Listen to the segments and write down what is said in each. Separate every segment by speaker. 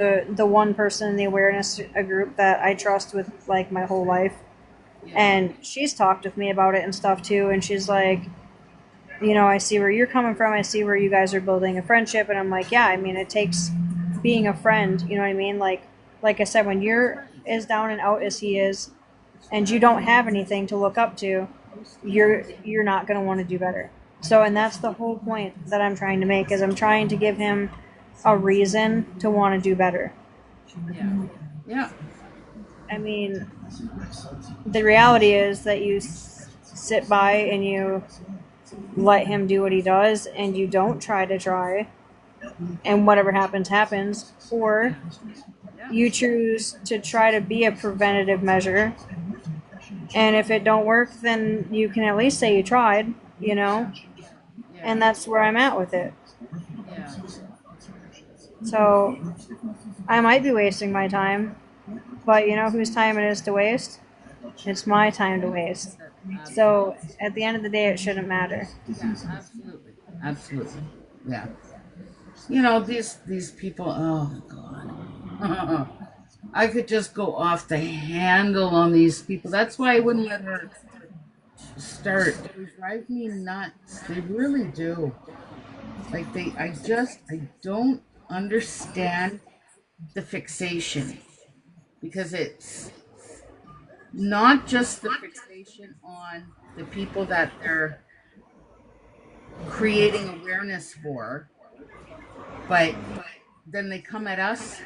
Speaker 1: the one person in the awareness group that I trust with like my whole life,
Speaker 2: Yeah.
Speaker 1: and she's talked with me about it and stuff too. And she's like, I see where you're coming from. I see where you guys are building a friendship, and I'm like, yeah. I mean, it takes being a friend. You know what I mean? Like I said, when you're as down and out as he is, and you don't have anything to look up to, you're not going to want to do better. So, and that's the whole point that I'm trying to make is I'm trying to give him a reason to want to do better.
Speaker 2: Yeah. Yeah.
Speaker 1: I mean, the reality is that you sit by and you let him do what he does and you don't try, and whatever happens happens, or
Speaker 2: Yeah.
Speaker 1: you choose to try to be a preventative measure, and if it don't work then you can at least say you tried,
Speaker 2: Yeah.
Speaker 1: and that's where I'm at with it.
Speaker 2: Yeah.
Speaker 1: So I might be wasting my time, but you know whose time it is to waste? It's my time to waste. So
Speaker 2: Absolutely.
Speaker 1: at the end of the day, it shouldn't matter.
Speaker 2: Yeah. Absolutely. Absolutely. Yeah. You know, these people, oh God. I could just go off the handle on these people. That's why I wouldn't let her start. They drive me nuts. They really do. Like I don't understand the fixation because it's not just the fixation on the people that they're creating awareness for, but then they come at us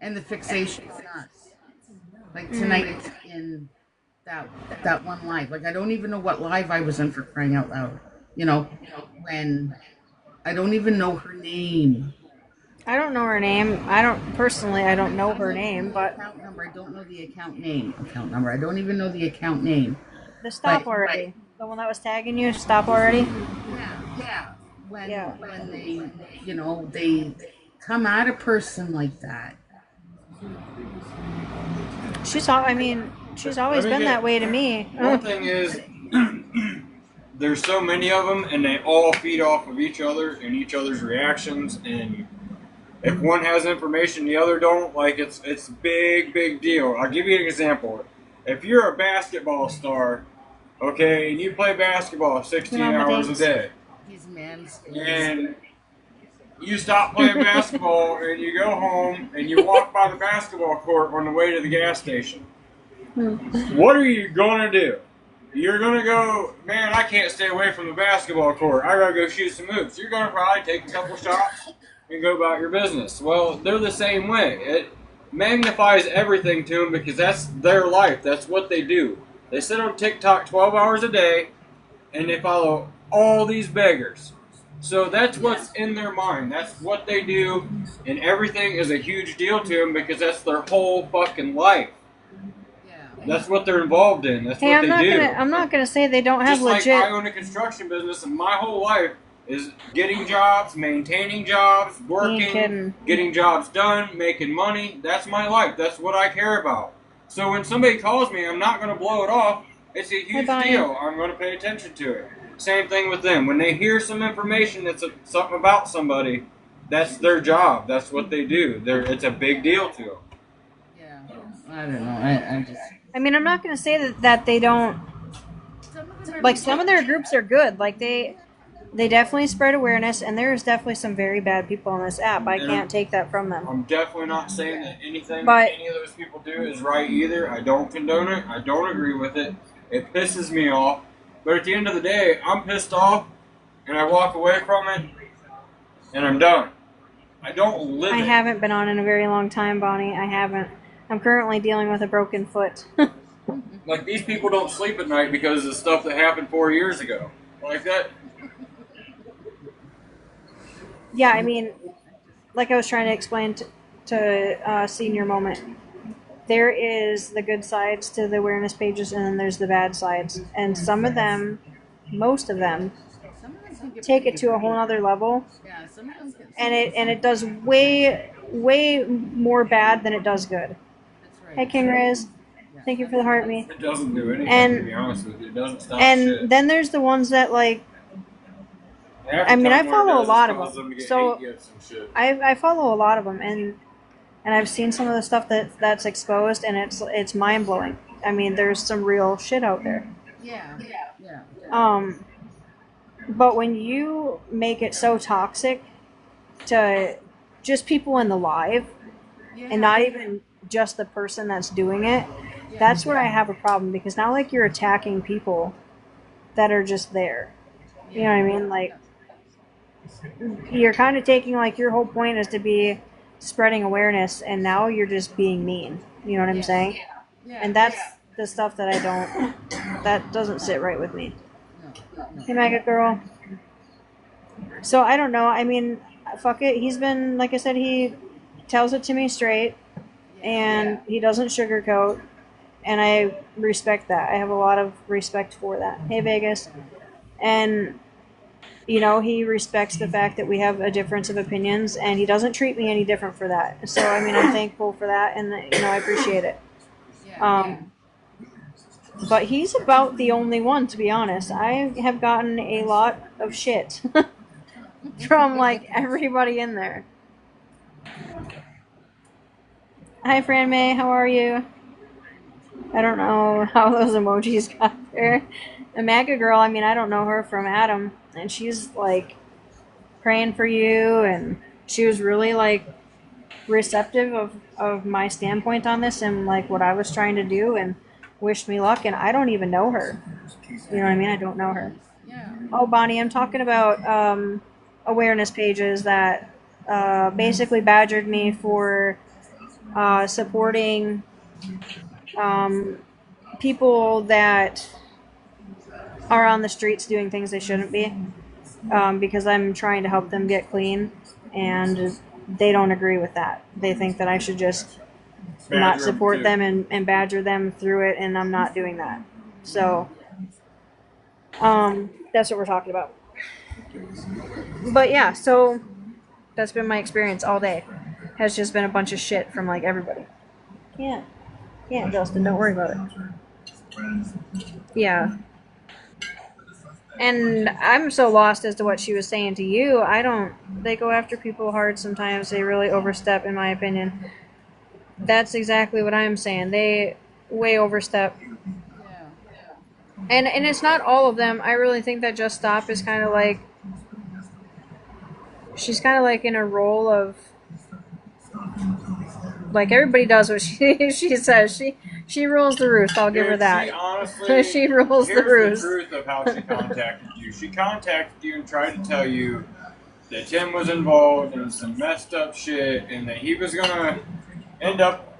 Speaker 2: and the fixation is us. Like tonight
Speaker 1: Mm.
Speaker 2: in that that one live. Like I don't even know what live I was in for crying out loud. You know, when I don't even know her name.
Speaker 1: I don't know her name. I don't know
Speaker 2: I
Speaker 1: her
Speaker 2: know
Speaker 1: name,
Speaker 2: the
Speaker 1: but
Speaker 2: account number. I don't know the account name. Account number. I don't even know the account name.
Speaker 1: the stop
Speaker 2: But
Speaker 1: already. The one that was tagging you, stop already.
Speaker 2: yeah, yeah.
Speaker 1: Yeah.
Speaker 2: When they they come at a person like that.
Speaker 1: I mean, she's
Speaker 3: Let
Speaker 1: always
Speaker 3: me
Speaker 1: been
Speaker 3: get
Speaker 1: that way to me.
Speaker 3: one thing is there's so many of them and they all feed off of each other and each other's reactions, and if one has information the other don't, like it's a big deal. I'll give you an example. If you're a basketball star, okay, and you play basketball
Speaker 1: Your
Speaker 3: 16
Speaker 1: mama
Speaker 3: hours a
Speaker 1: thinks.
Speaker 3: day,
Speaker 2: He's mansplaining.
Speaker 3: and you stop playing basketball and you go home and you walk by the basketball court on the way to the gas station, what are you gonna do? You're gonna go, man, I can't stay away from the basketball court. I gotta go shoot some hoops. You're gonna probably take a couple shots and go about your business. Well, they're the same way. It magnifies everything to them because that's their life. That's what they do. They sit on TikTok 12 hours a day and they follow all these beggars. So that's
Speaker 2: Yeah.
Speaker 3: what's in their mind. That's what they do, and everything is a huge deal to them because that's their whole fucking life.
Speaker 2: Yeah.
Speaker 3: That's what they're involved in. That's
Speaker 1: Hey,
Speaker 3: what they do.
Speaker 1: I'm not gonna say they don't have
Speaker 3: Just like I
Speaker 1: legit.
Speaker 3: own a construction business, and my whole life is getting jobs, maintaining jobs,
Speaker 1: You ain't
Speaker 3: working,
Speaker 1: kidding.
Speaker 3: getting jobs done, making money. That's my life. That's what I care about. So when somebody calls me, I'm not going to blow it off. It's a
Speaker 1: Hey,
Speaker 3: huge
Speaker 1: Bonnie.
Speaker 3: deal. I'm going to pay attention to it. Same thing with them. When they hear some information something about somebody, that's their job. That's what they do. It's a big deal to them.
Speaker 2: Yeah. I don't know. I just
Speaker 1: I mean, I'm not gonna say that they don't.
Speaker 2: some of them are
Speaker 1: Like some
Speaker 2: legit.
Speaker 1: of their groups are good. Like they definitely spread awareness, and there's definitely some very bad people on this app. I
Speaker 3: And I'm
Speaker 1: can't take that from them.
Speaker 3: I'm definitely not saying that anything
Speaker 1: But
Speaker 3: any of those people do is right either. I don't condone it. I don't agree with it. It pisses me off. But at the end of the day, I'm pissed off and I walk away from it and I'm done. I don't live
Speaker 1: I
Speaker 3: it.
Speaker 1: haven't been on in a very long time, Bonnie. I haven't. I'm currently dealing with a broken foot.
Speaker 3: Like these people don't sleep at night because of stuff that happened 4 years ago. Like that.
Speaker 1: Yeah, I mean, like I was trying to explain to Senior Moment, there is the good sides to the awareness pages, and then there's the bad sides. And some of them, most of them,
Speaker 2: Some of them can get
Speaker 1: take
Speaker 2: pretty
Speaker 1: it to a whole
Speaker 2: aggressive.
Speaker 1: other level,
Speaker 2: Yeah. Some of them can.
Speaker 1: and
Speaker 2: Some of them.
Speaker 1: it does way more bad than it does good.
Speaker 2: That's
Speaker 1: Hey,
Speaker 2: right.
Speaker 1: King Riz,
Speaker 2: Yeah.
Speaker 1: thank you for the heart
Speaker 2: Absolutely.
Speaker 1: me.
Speaker 3: It doesn't do anything, to be
Speaker 1: And
Speaker 3: honest with you. It doesn't stop
Speaker 1: and
Speaker 3: shit.
Speaker 1: then there's the ones that like.
Speaker 3: Half
Speaker 1: I
Speaker 3: the
Speaker 1: mean, I
Speaker 3: time, what it
Speaker 1: follow a
Speaker 3: does is
Speaker 1: lot of
Speaker 3: cause
Speaker 1: them.
Speaker 3: them to get hate
Speaker 1: So
Speaker 3: gifts and shit.
Speaker 1: I follow a lot of them, and and I've seen some of the stuff that's exposed, and it's mind blowing. I mean, there's some real shit out there.
Speaker 2: Yeah. Yeah.
Speaker 1: Um, but when you make it so toxic to just people in the live,
Speaker 2: Yeah.
Speaker 1: and not even just the person that's doing it, that's where I have a problem, because now like you're attacking people that are just there. You know what I mean? Like you're kind of taking like your whole point is to be spreading awareness, and now you're just being mean. You know what I'm saying?
Speaker 2: Yeah.
Speaker 1: And that's the stuff that that doesn't sit right with me. Hey, maggot girl. So I don't know. I mean, fuck it. He's been, like I said, he tells it to me straight, and he doesn't sugarcoat, and I respect that. I have a lot of respect for that. Hey, Vegas. And, you know, he respects the fact that we have a difference of opinions, and he doesn't treat me any different for that. So, I mean, I'm thankful for that, and, you know, I appreciate it. But he's about the only one, to be honest. I have gotten a lot of shit from, like, everybody in there. Hi, Fran May. How are you? I don't know how those emojis got there. The MAGA girl, I mean, I don't know her from Adam. And she's, like, praying for you. And she was really, like, receptive of my standpoint on this and, like, what I was trying to do. And wished me luck. And I don't even know her. You know what I mean? I don't know her. Oh, Bonnie, I'm talking about awareness pages that basically badgered me for supporting people that are on the streets doing things they shouldn't be, because I'm trying to help them get clean, and they don't agree with that. They think that I should just not support them and badger them through it, and I'm not doing that. So that's what we're talking about. But yeah, so that's been my experience all day. Has just been a bunch of shit from like everybody. Yeah, Justin, don't worry about it. Yeah. And I'm so lost as to what she was saying to you. They go after people hard sometimes. They really overstep, in my opinion. That's exactly what I'm saying. They way overstep. And it's not all of them. I really think that Just Stop is kind of like, she's kind of like in a role of, like, everybody does what she says. She rules the roost. I'll give her that.
Speaker 3: She honestly,
Speaker 1: she rules the roost.
Speaker 3: Here's the truth of how she contacted you. She contacted you and tried to tell you that Tim was involved in some messed up shit and that he was gonna end up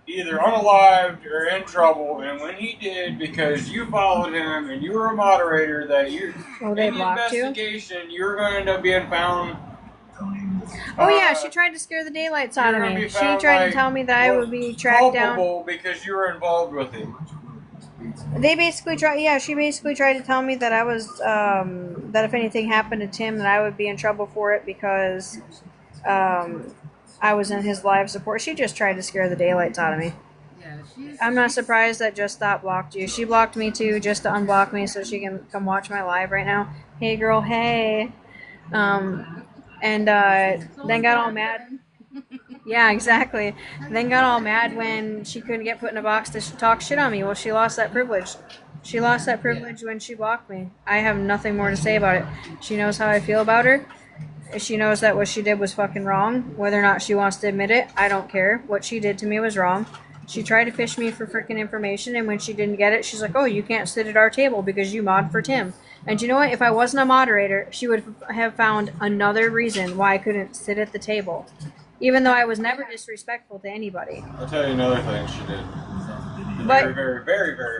Speaker 3: either unalived or in trouble. And when he did, because you followed him and you were a moderator, that you in the investigation you were going to end up being found.
Speaker 1: Oh yeah, she tried to scare the daylights out of me. She tried to tell me that I would be tracked down
Speaker 3: because you were involved with him.
Speaker 1: They basically she basically tried to tell me that I was, that if anything happened to Tim, that I would be in trouble for it because, I was in his live support. She just tried to scare the daylights out of me. I'm not surprised that Just Stop blocked you. She blocked me too, just to unblock me so she can come watch my live right now. Hey girl, hey. And then got all mad. Yeah, exactly. Then got all mad when she couldn't get put in a box to talk shit on me. Well, she lost that privilege. She lost that privilege when she blocked me. I have nothing more to say about it. She knows how I feel about her. She knows that what she did was fucking wrong. Whether or not she wants to admit it, I don't care. What she did to me was wrong. She tried to fish me for freaking information, and when she didn't get it, she's like, oh, you can't sit at our table because you mod for Tim. And you know what? If I wasn't a moderator, she would have found another reason why I couldn't sit at the table. Even though I was never disrespectful to anybody.
Speaker 3: I'll tell you another thing she did.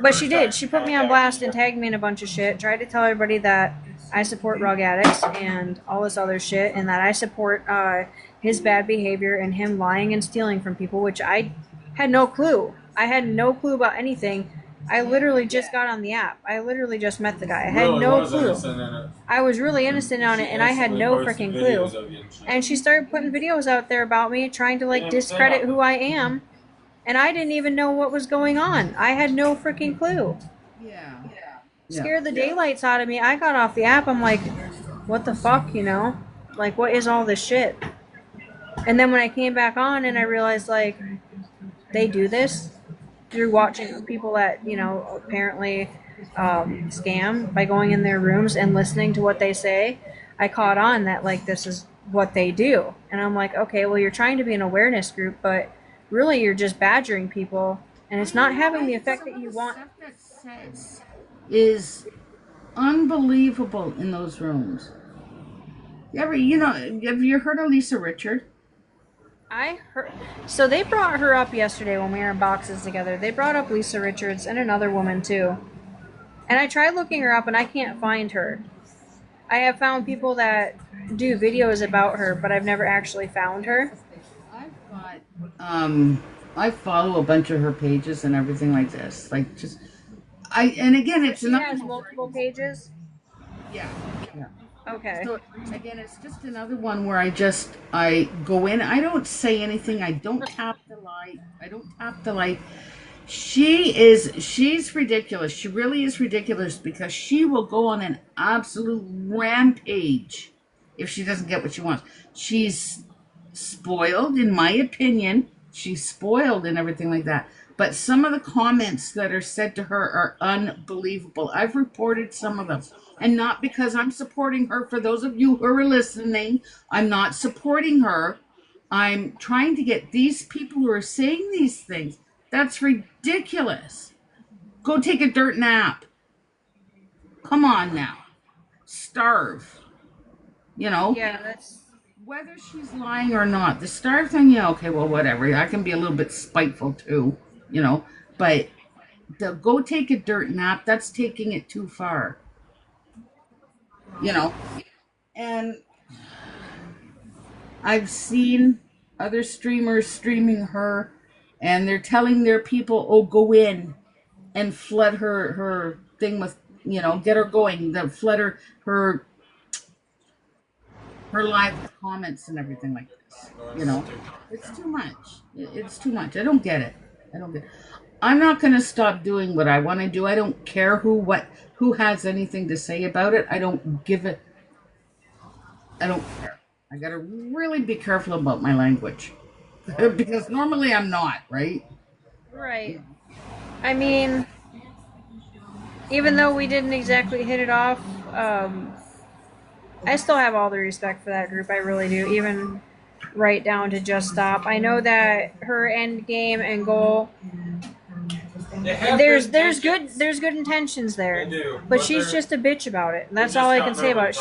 Speaker 1: But she did. She put me on blast and tagged me in a bunch of shit. Tried to tell everybody that I support rug addicts and all this other shit, and that I support his bad behavior and him lying and stealing from people, which I had no clue. I had no clue about anything. I literally just got on the app. I literally just met the guy. I had no clue. I was really innocent on it, and I had no freaking clue. And she started putting videos out there about me, trying to like discredit who I am, and I didn't even know what was going on. I had no freaking clue. Scared the daylights out of me. I got off the app. I'm like, what the fuck, you know? Like, what is all this shit? And then when I came back on and I realized, like, they do this through watching people that, you know, apparently scam by going in their rooms and listening to what they say, I caught on that, like, this is what they do. And I'm like, okay, well, you're trying to be an awareness group, but really you're just badgering people, and it's not having the effect that you want.
Speaker 2: Stuff that says is unbelievable in those rooms. Have you heard of Lisa Richard?
Speaker 1: I heard. So they brought her up yesterday when we were in boxes together. They brought up Lisa Richards and another woman too. And I tried looking her up and I can't find her. I have found people that do videos about her, but I've never actually found her.
Speaker 2: I've got I follow a bunch of her pages and everything like this. Like just and again it's
Speaker 1: She
Speaker 2: another
Speaker 1: has multiple pages.
Speaker 2: yeah.
Speaker 1: Okay.
Speaker 2: So again, it's just another one where I go in. I don't say anything. I don't tap the light. She's ridiculous. She really is ridiculous because she will go on an absolute rampage if she doesn't get what she wants. She's spoiled, in my opinion. She's spoiled and everything like that. But some of the comments that are said to her are unbelievable. I've reported some of them. And not because I'm supporting her. For those of you who are listening, I'm not supporting her. I'm trying to get these people who are saying these things. That's ridiculous. Go take a dirt nap. Come on now. Starve.
Speaker 1: Yeah, that's.
Speaker 2: Whether she's lying or not. The starve thing, yeah, okay, well, whatever. I can be a little bit spiteful too, But the go take a dirt nap, that's taking it too far. And I've seen other streamers streaming her, and they're telling their people, "Oh, go in and flood her thing with, get her going, flood her live comments and everything like this." It's too much. It's too much. I don't get it. I'm not going to stop doing what I want to do. I don't care who has anything to say about it. I don't care. I got to really be careful about my language because normally I'm not, right?
Speaker 1: Right. I mean, even though we didn't exactly hit it off, I still have all the respect for that group. I really do. Even right down to Just Stop. I know that her end game and goal. There's good intentions there.
Speaker 3: They do,
Speaker 1: but she's just a bitch about it. And that's all I can say about it.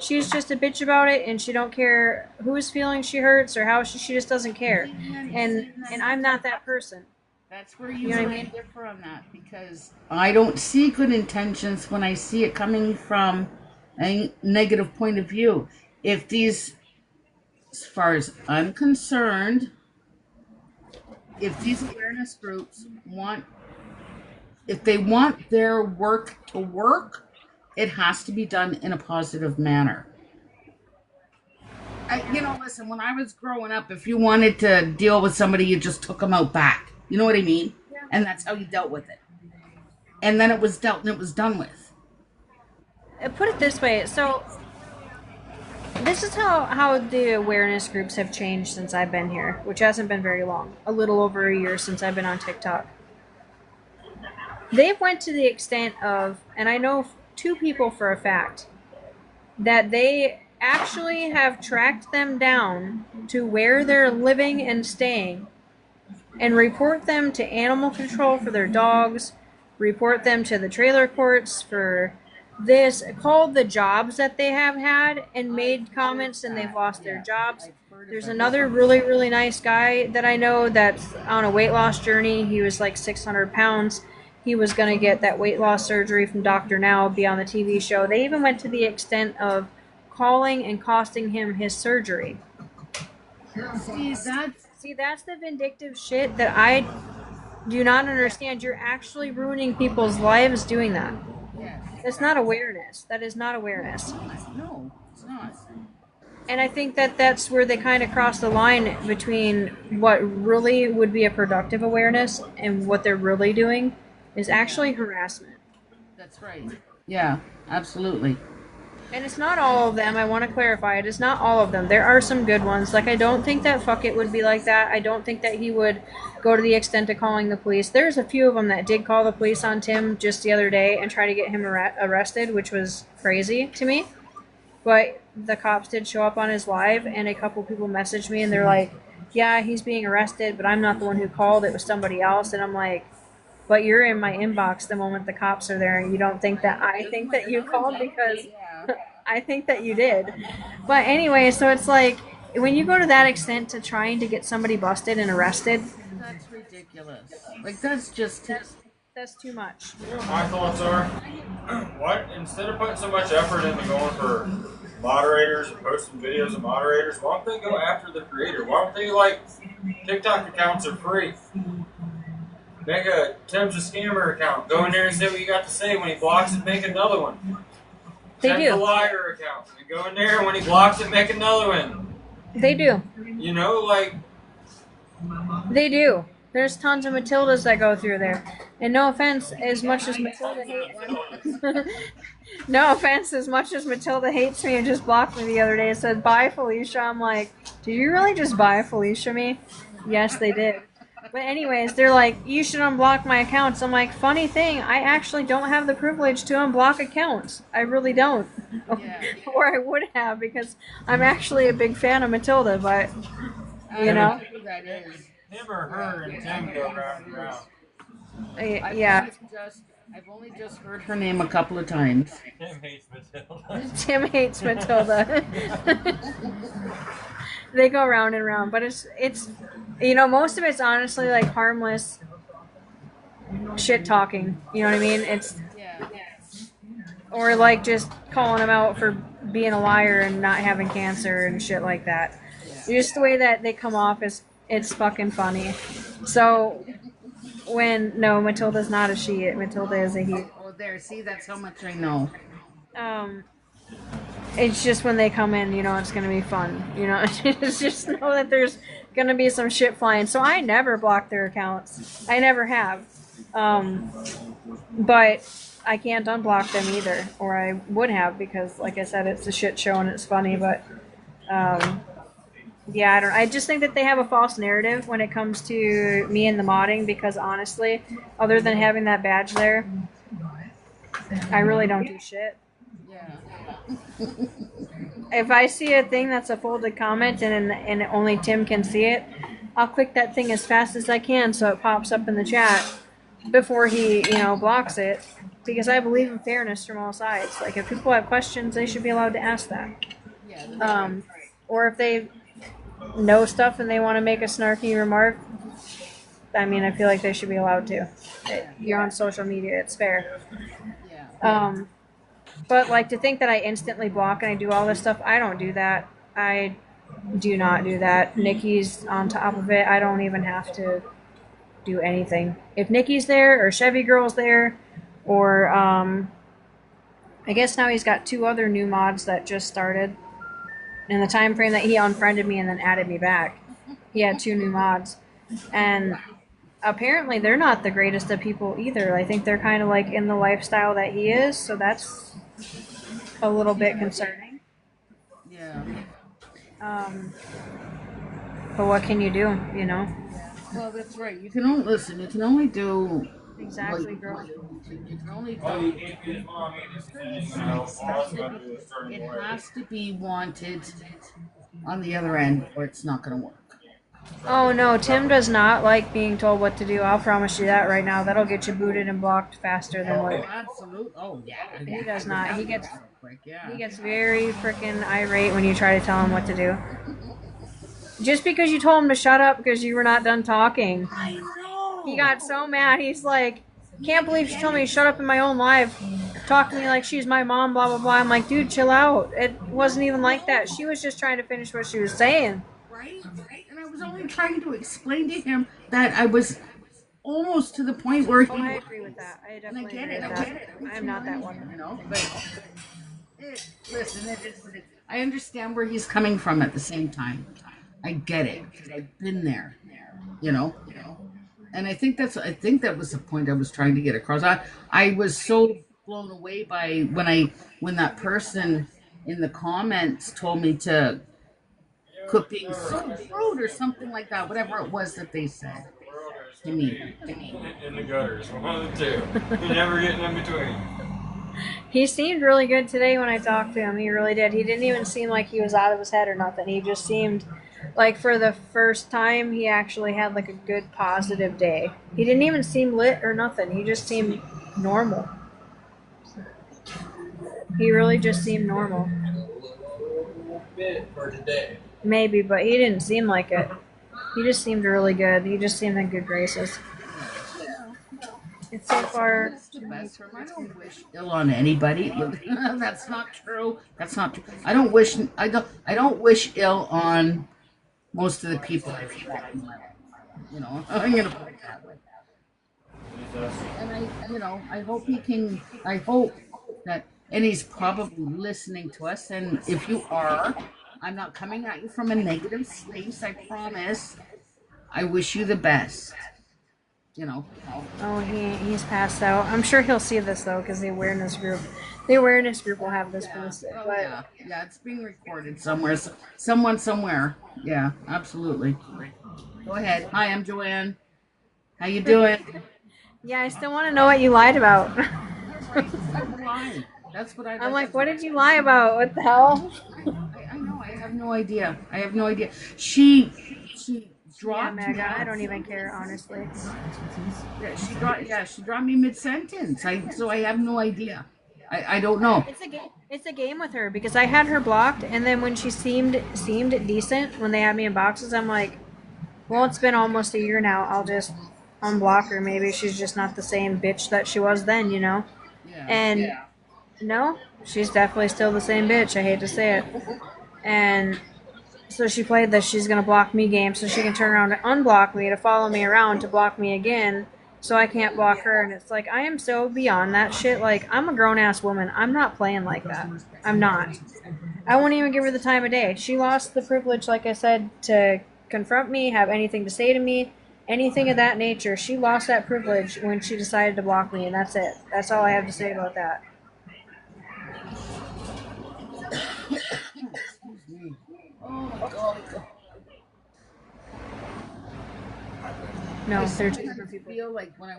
Speaker 1: She's just a bitch about it, and she don't care whose feelings she hurts or how she just doesn't care. And I'm not that person.
Speaker 2: That's where you
Speaker 1: know what I
Speaker 2: and I
Speaker 1: mean?
Speaker 2: differ on that because I don't see good intentions when I see it coming from a negative point of view. As far as I'm concerned, if these awareness groups if they want their work to work, it has to be done in a positive manner. Listen, when I was growing up, if you wanted to deal with somebody, you just took them out back. You know what I mean? Yeah. And that's how you dealt with it. And then it was dealt and it was done with.
Speaker 1: Put it this way. So, this is how the awareness groups have changed since I've been here, which hasn't been very long. A little over a year since I've been on TikTok. They've went to the extent of, and I know 2 people for a fact, that they actually have tracked them down to where they're living and staying and report them to animal control for their dogs, report them to the trailer courts for this, called the jobs that they have had and made comments and they've lost their jobs. There's another really, really nice guy that I know that's on a weight loss journey. He was like 600 pounds. He was going to get that weight loss surgery from Dr. Now, be on the TV show. They even went to the extent of calling and costing him his surgery. See, that's the vindictive shit that I do not understand. You're actually ruining people's lives doing that. That's not awareness. That is not awareness.
Speaker 2: No, it's not.
Speaker 1: And I think that that's where they kind of cross the line between what really would be a productive awareness and what they're really doing is actually harassment.
Speaker 2: That's right. Yeah, absolutely.
Speaker 1: And it's not all of them. I want to clarify it. It's not all of them. There are some good ones. Like, I don't think that Fuck It would be like that. I don't think that he would go to the extent of calling the police. There's a few of them that did call the police on Tim just the other day and try to get him arrested, which was crazy to me. But the cops did show up on his live, and a couple people messaged me, and they're like, yeah, he's being arrested, but I'm not the one who called. It was somebody else. And I'm like, but you're in my inbox the moment the cops are there, and you don't think that I think that you called because I think that you did. But anyway, so it's like when you go to that extent to trying to get somebody busted and arrested,
Speaker 2: That's ridiculous. Like that's just
Speaker 1: that's too much.
Speaker 3: You know what my thoughts are? What? Instead of putting so much effort into going for moderators and posting videos of moderators, why don't they go after the creator? Why don't they, like, TikTok accounts are free? Make a Tim's a Scammer account. Go in there and say what you got to say. When he blocks it, make another one.
Speaker 1: They
Speaker 3: Tim's
Speaker 1: do.
Speaker 3: a Liar account. And go in there, and when he blocks it, make another one.
Speaker 1: They do.
Speaker 3: You know, like,
Speaker 1: They do. There's tons of Matildas that go through there. And no offense, as much as Matilda hates no offense, as much as Matilda hates me and just blocked me the other day and said, bye, Felicia. I'm like, did you really just bye, Felicia me? Yes, they did. But anyways, they're like, you should unblock my accounts. I'm like, funny thing, I actually don't have the privilege to unblock accounts. I really don't.
Speaker 2: yeah.
Speaker 1: Or I would have because I'm actually a big fan of Matilda, but, you know.
Speaker 2: Who that is.
Speaker 3: him or her and Tim go round and round.
Speaker 1: Yeah.
Speaker 2: I've only just heard her name a couple of times.
Speaker 3: Tim hates Matilda.
Speaker 1: Tim hates Matilda. They go round and round, but it's you know, most of it's honestly like harmless shit talking. You know what I mean? It's
Speaker 2: Yeah.
Speaker 1: or like just calling him out for being a liar and not having cancer and shit like that. Just the way that they come off is it's fucking funny. So no, Matilda's not a she. Matilda is a he.
Speaker 2: Oh, there. See, that's how much I know.
Speaker 1: It's just when they come in, you know, it's gonna be fun. You know, it's just know that there's gonna be some shit flying. So I never block their accounts. I never have. But I can't unblock them either, or I would have because, like I said, it's a shit show and it's funny. But yeah, I don't. I just think that they have a false narrative when it comes to me and the modding because honestly, other than having that badge there, I really don't do shit.
Speaker 2: Yeah.
Speaker 1: If I see a thing that's a folded comment and only Tim can see it, I'll click that thing as fast as I can so it pops up in the chat before he, you know, blocks it. Because I believe in fairness from all sides. Like if people have questions, they should be allowed to ask that.
Speaker 2: Yeah.
Speaker 1: Or if they know stuff and they want to make a snarky remark, I mean, I feel like they should be allowed to. You're on social media; it's fair.
Speaker 2: Yeah.
Speaker 1: But like to think that I instantly block and I do all this stuff, I don't do that. I do not do that. Nikki's on top of it. I don't even have to do anything. If Nikki's there or Chevy Girl's there, or I guess now he's got 2 other new mods that just started. In the time frame that he unfriended me and then added me back, he had 2 new mods, and apparently they're not the greatest of people either. I think they're kind of like in the lifestyle that he is, so that's a little bit concerning.
Speaker 2: Yeah.
Speaker 1: But what can you do, you know?
Speaker 2: Well, that's right. You can only listen. You can only do.
Speaker 1: Exactly, girl.
Speaker 2: You can only do.
Speaker 3: Oh, you can't do it. Well, I mean, it's, you know, all that's about to do is turn
Speaker 2: It
Speaker 3: away.
Speaker 2: has to be wanted on the other end, or it's not going to work.
Speaker 1: Oh no, Tim does not like being told what to do. I'll promise you that right now. That'll get you booted and blocked faster than
Speaker 2: Oh,
Speaker 1: what
Speaker 2: absolute. Oh, yeah.
Speaker 1: he does not. He gets
Speaker 2: Yeah.
Speaker 1: He gets very freaking irate when you try to tell him what to do. Just because you told him to shut up because you were not done talking.
Speaker 2: I know.
Speaker 1: He got so mad. He's like, can't believe she told me to shut up in my own live. Talk to me like she's my mom, blah, blah, blah. I'm like, dude, chill out. It wasn't even like that. She was just trying to finish what she was saying.
Speaker 2: Right? And I was only trying to explain to him that I was almost to the point where he.
Speaker 1: Oh, I agree with that. I
Speaker 2: And I
Speaker 1: definitely
Speaker 2: get
Speaker 1: agree
Speaker 2: it.
Speaker 1: with
Speaker 2: I get it.
Speaker 1: that. I'm not that one.
Speaker 2: You know, but listen, I understand where he's coming from at the same time. I get it. I've been there. You know. And I think that was the point I was trying to get across. I was so blown away by when that person in the comments told me to quit being so rude or something like that. Whatever it was that they said to me.
Speaker 3: In the gutters, one of the two. You're never getting in between.
Speaker 1: He seemed really good today when I talked to him. He really did. He didn't even seem like he was out of his head or nothing. He just seemed like for the first time he actually had like a good positive day. He didn't even seem lit or nothing. He just seemed normal. He really just seemed normal.
Speaker 3: Bit for today.
Speaker 1: Maybe, but he didn't seem like it. He just seemed really good. He just seemed in good graces. It's so far.
Speaker 2: The best for him. I don't wish ill on anybody. That's not true. That's not true. I don't wish ill on most of the people I've met in my life. You know, I'm gonna put it that way. And I hope he can. I hope that, and he's probably listening to us. And if you are, I'm not coming at you from a negative space. I promise. I wish you the best. You know.
Speaker 1: Oh, he's passed out. I'm sure he'll see this though, because the awareness group will have this posted.
Speaker 2: Oh,
Speaker 1: But
Speaker 2: yeah, it's being recorded somewhere. Someone somewhere. Yeah, absolutely. Go ahead. Hi, I'm Joanne. How you doing?
Speaker 1: yeah, I still want to know what you lied about.
Speaker 2: I'm lying. That's what
Speaker 1: I'm like, what did you lie about? What the hell?
Speaker 2: I know. I have no idea. She
Speaker 1: Yeah,
Speaker 2: dropped me.
Speaker 1: Megan, I don't even care, honestly.
Speaker 2: She dropped me mid sentence. So I have no idea. I don't know.
Speaker 1: It's a game with her because I had her blocked, and then when she seemed decent when they had me in boxes, I'm like, well, it's been almost a year now. I'll just unblock her. Maybe she's just not the same bitch that she was then, you know?
Speaker 2: Yeah.
Speaker 1: And no, she's definitely still the same bitch. I hate to say it. And so she played this she's going to block me game so she can turn around and unblock me to follow me around to block me again so I can't block her. And it's like, I am so beyond that shit. Like, I'm a grown-ass woman. I'm not playing like that. I'm not. I won't even give her the time of day. She lost the privilege, like I said, to confront me, have anything to say to me, anything of that nature. She lost that privilege when she decided to block me, and that's it. That's all I have to say about that. No, they're two different
Speaker 2: I
Speaker 1: people.
Speaker 2: feel like when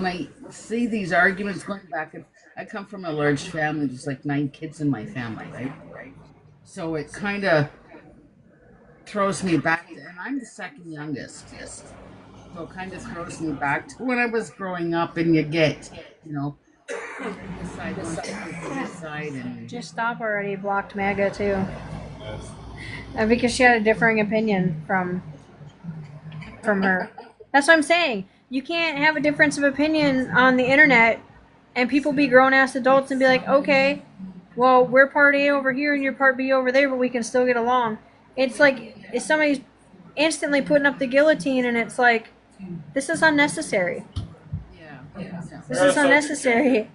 Speaker 2: I see these arguments going back, and I come from a large family, there's like 9 kids in my family, right? So it kind of throws me back, and I'm the second youngest. So it kind of throws me back to when I was growing up, and you get, this side, this side, and
Speaker 1: Just stop already. Blocked MAGA too. Because she had a differing opinion from her. That's what I'm saying. You can't have a difference of opinion on the internet and people be grown ass adults and be like, okay, well, we're part A over here and you're part B over there, but we can still get along. It's like if somebody's instantly putting up the guillotine and it's like, this is unnecessary.
Speaker 2: yeah.
Speaker 1: This is unnecessary.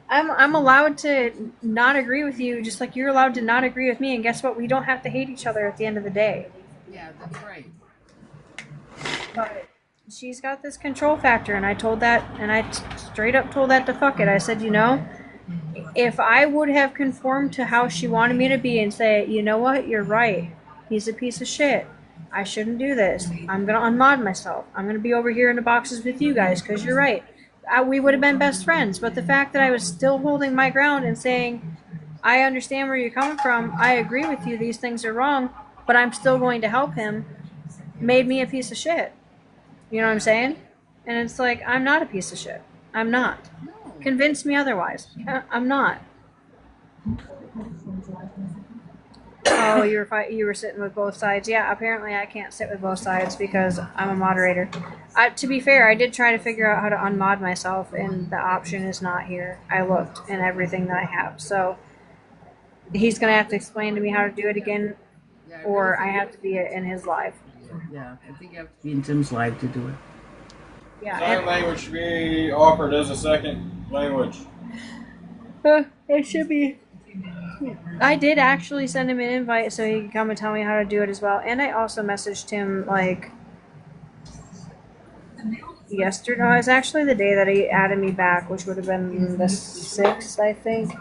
Speaker 1: I'm allowed to not agree with you just like you're allowed to not agree with me, and guess what? We don't have to hate each other at the end of the day.
Speaker 2: Yeah, that's right.
Speaker 1: But she's got this control factor, and I told that, and I straight up told that to fuck it. I said, if I would have conformed to how she wanted me to be and say, you know what, you're right, he's a piece of shit, I shouldn't do this, I'm gonna unmod myself, I'm gonna be over here in the boxes with you guys because you're right, we would have been best friends. But the fact that I was still holding my ground and saying, I understand where you're coming from, I agree with you, these things are wrong, but I'm still going to help him, made me a piece of shit. You know what I'm saying? And it's like, I'm not a piece of shit. I'm not. Convince me otherwise. I'm not. Oh, you were sitting with both sides. Yeah, apparently I can't sit with both sides because I'm a moderator. To be fair, I did try to figure out how to unmod myself, and the option is not here. I looked in everything that I have. So he's going to have to explain to me how to do it again,
Speaker 2: Yeah,
Speaker 1: or I have to be in his live.
Speaker 2: Yeah, I think you have to be in Tim's live to do it.
Speaker 1: Yeah,
Speaker 3: Sign language should be offered as a second language.
Speaker 1: it should be. I did actually send him an invite so he could come and tell me how to do it as well. And I also messaged him, like, yesterday. No, it was actually the day that he added me back, which would have been the 6th, I think.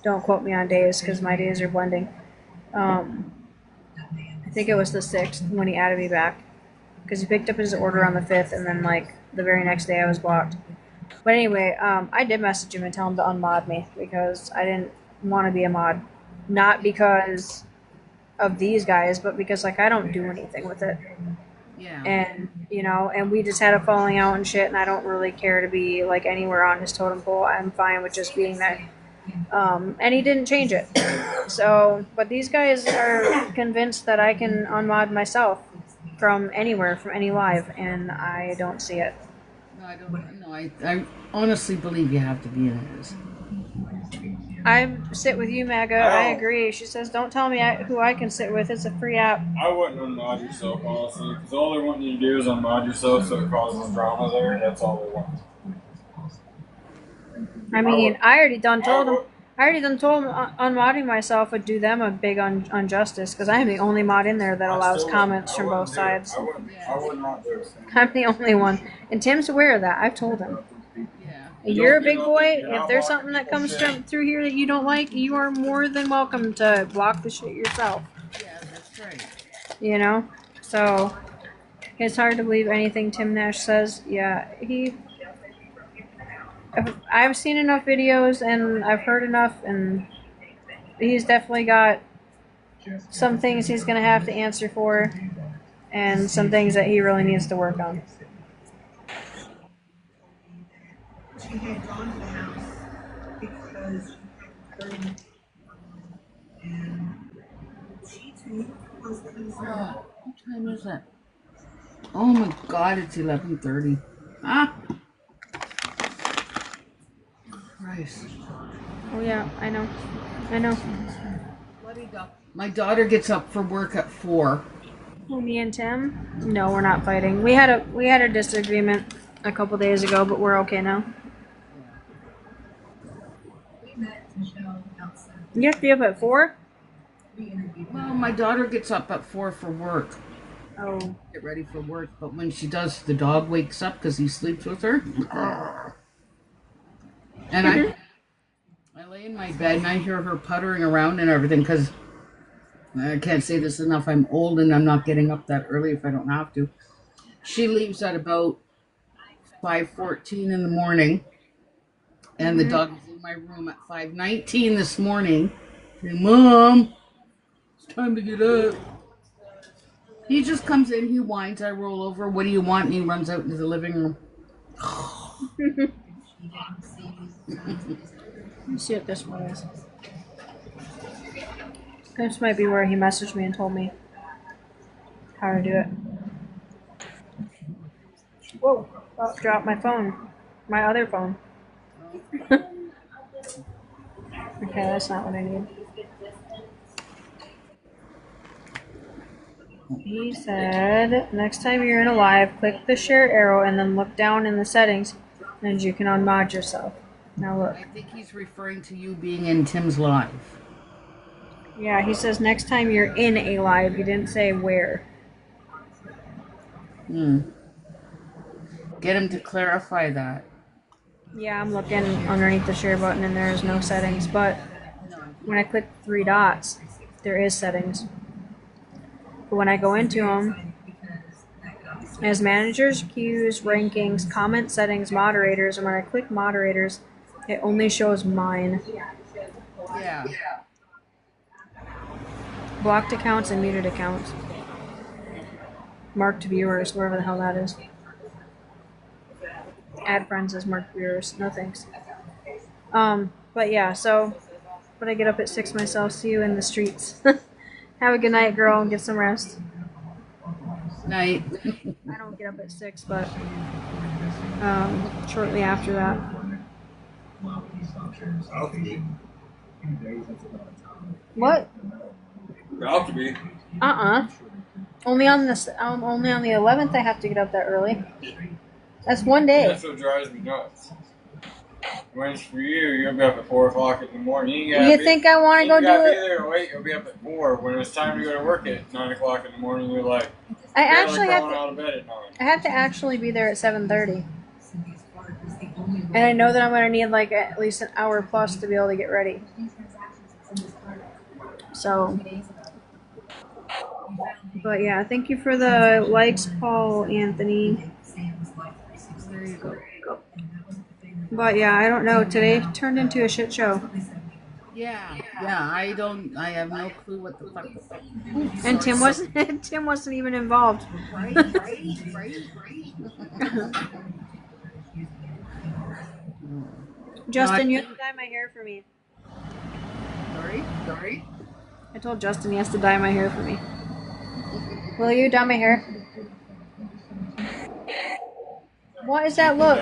Speaker 1: Don't quote me on days because my days are blending. I think it was the 6th when he added me back because he picked up his order on the 5th, and then like the very next day I was blocked. But anyway, I did message him and tell him to unmod me because I didn't want to be a mod, not because of these guys, but because like I don't do anything with it.
Speaker 2: Yeah.
Speaker 1: And and we just had a falling out and shit, and I don't really care to be like anywhere on his totem pole. I'm fine with just being there. And he didn't change it. So, but these guys are convinced that I can unmod myself from anywhere, from any live, and I don't see it.
Speaker 2: No, I don't. No, I honestly believe you have to be in his.
Speaker 1: I sit with you, Magga. I agree. She says, "Don't tell me who I can sit with. It's a free app."
Speaker 3: I wouldn't unmod yourself, honestly, because all they want you to do is unmod yourself so it causes drama there. That's all they want.
Speaker 1: I mean, I already done told him. Unmodding myself would do them a big injustice because I am the only mod in there that allows comments from both sides.
Speaker 3: I would not do it.
Speaker 1: I'm the only one, and Tim's aware of that. I've told him.
Speaker 2: Yeah.
Speaker 1: You're a big boy. If there's something that comes through here that you don't like, you are more than welcome to block the shit yourself.
Speaker 2: Yeah, that's right.
Speaker 1: You know? So, it's hard to believe anything Tim Nash says. Yeah, I've seen enough videos and I've heard enough, and he's definitely got some things he's going to have to answer for and some things that he really needs to work on.
Speaker 4: She had gone to the house because and she too was concerned.
Speaker 2: What time is it? Oh my God! It's 11:30. Ah. Christ.
Speaker 1: Oh yeah, I know.
Speaker 2: My daughter gets up for work at 4.
Speaker 1: Well, me and Tim? No, we're not fighting. We had a disagreement a couple days ago, but we're okay now. You have to be up at 4?
Speaker 2: Well, my daughter gets up at 4 for work.
Speaker 1: Oh.
Speaker 2: Get ready for work, but when she does, the dog wakes up because he sleeps with her. And I lay in my bed and I hear her puttering around and everything because I can't say this enough. I'm old and I'm not getting up that early if I don't have to. She leaves at about 5:14 in the morning, and the dog is in my room at 5:19 this morning. Saying, Mom, it's time to get up. He just comes in, he whines, I roll over. What do you want? And he runs out into the living room.
Speaker 1: Let me see what this one is. This might be where he messaged me and told me how to do it. Whoa! Oh, dropped my phone. My other phone. Okay, that's not what I need. He said, next time you're in a live, click the share arrow and then look down in the settings and you can unmod yourself. Now look.
Speaker 2: I think he's referring to you being in Tim's live.
Speaker 1: Yeah, he says next time you're in a live. He didn't say where.
Speaker 2: Get him to clarify that.
Speaker 1: Yeah, I'm looking underneath the share button and there is no settings, but when I click 3 dots, there is settings. But when I go into them, as managers, queues, rankings, comment settings, moderators, and when I click moderators, it only shows mine.
Speaker 2: Yeah.
Speaker 1: Blocked accounts and muted accounts. Marked viewers, wherever the hell that is. Add friends as marked viewers. No thanks. But yeah, so but I get up at 6 myself. See you in the streets. Have a good night, girl, and get some rest.
Speaker 2: Night.
Speaker 1: I don't get up at 6, but shortly after that. What?
Speaker 3: Got to be.
Speaker 1: Only on the 11th I have to get up that early. That's one day.
Speaker 3: That's what drives me nuts. When it's for you, you'll be up at 4 o'clock in the morning.
Speaker 1: You think I want to go
Speaker 3: You gotta
Speaker 1: do
Speaker 3: be
Speaker 1: it?
Speaker 3: there. Wait, you'll be up at 4. When it's time to go to work at 9 o'clock in the morning, you're like
Speaker 1: I
Speaker 3: barely
Speaker 1: actually have
Speaker 3: crawling
Speaker 1: to.
Speaker 3: out of bed at 9.
Speaker 1: I have to actually be there at 7:30, and I know that I'm gonna need like at least an hour plus to be able to get ready. So, but yeah, thank you for the likes, Paul Anthony.
Speaker 2: There you go.
Speaker 1: But yeah, I don't know. Today turned into a shit show.
Speaker 2: Yeah, I have no clue what the fuck.
Speaker 1: And Tim wasn't. Tim wasn't even involved.
Speaker 2: Right.
Speaker 1: Justin, you have to dye my hair for me.
Speaker 2: Sorry.
Speaker 1: I told Justin he has to dye my hair for me. Will you dye my hair? What is that look?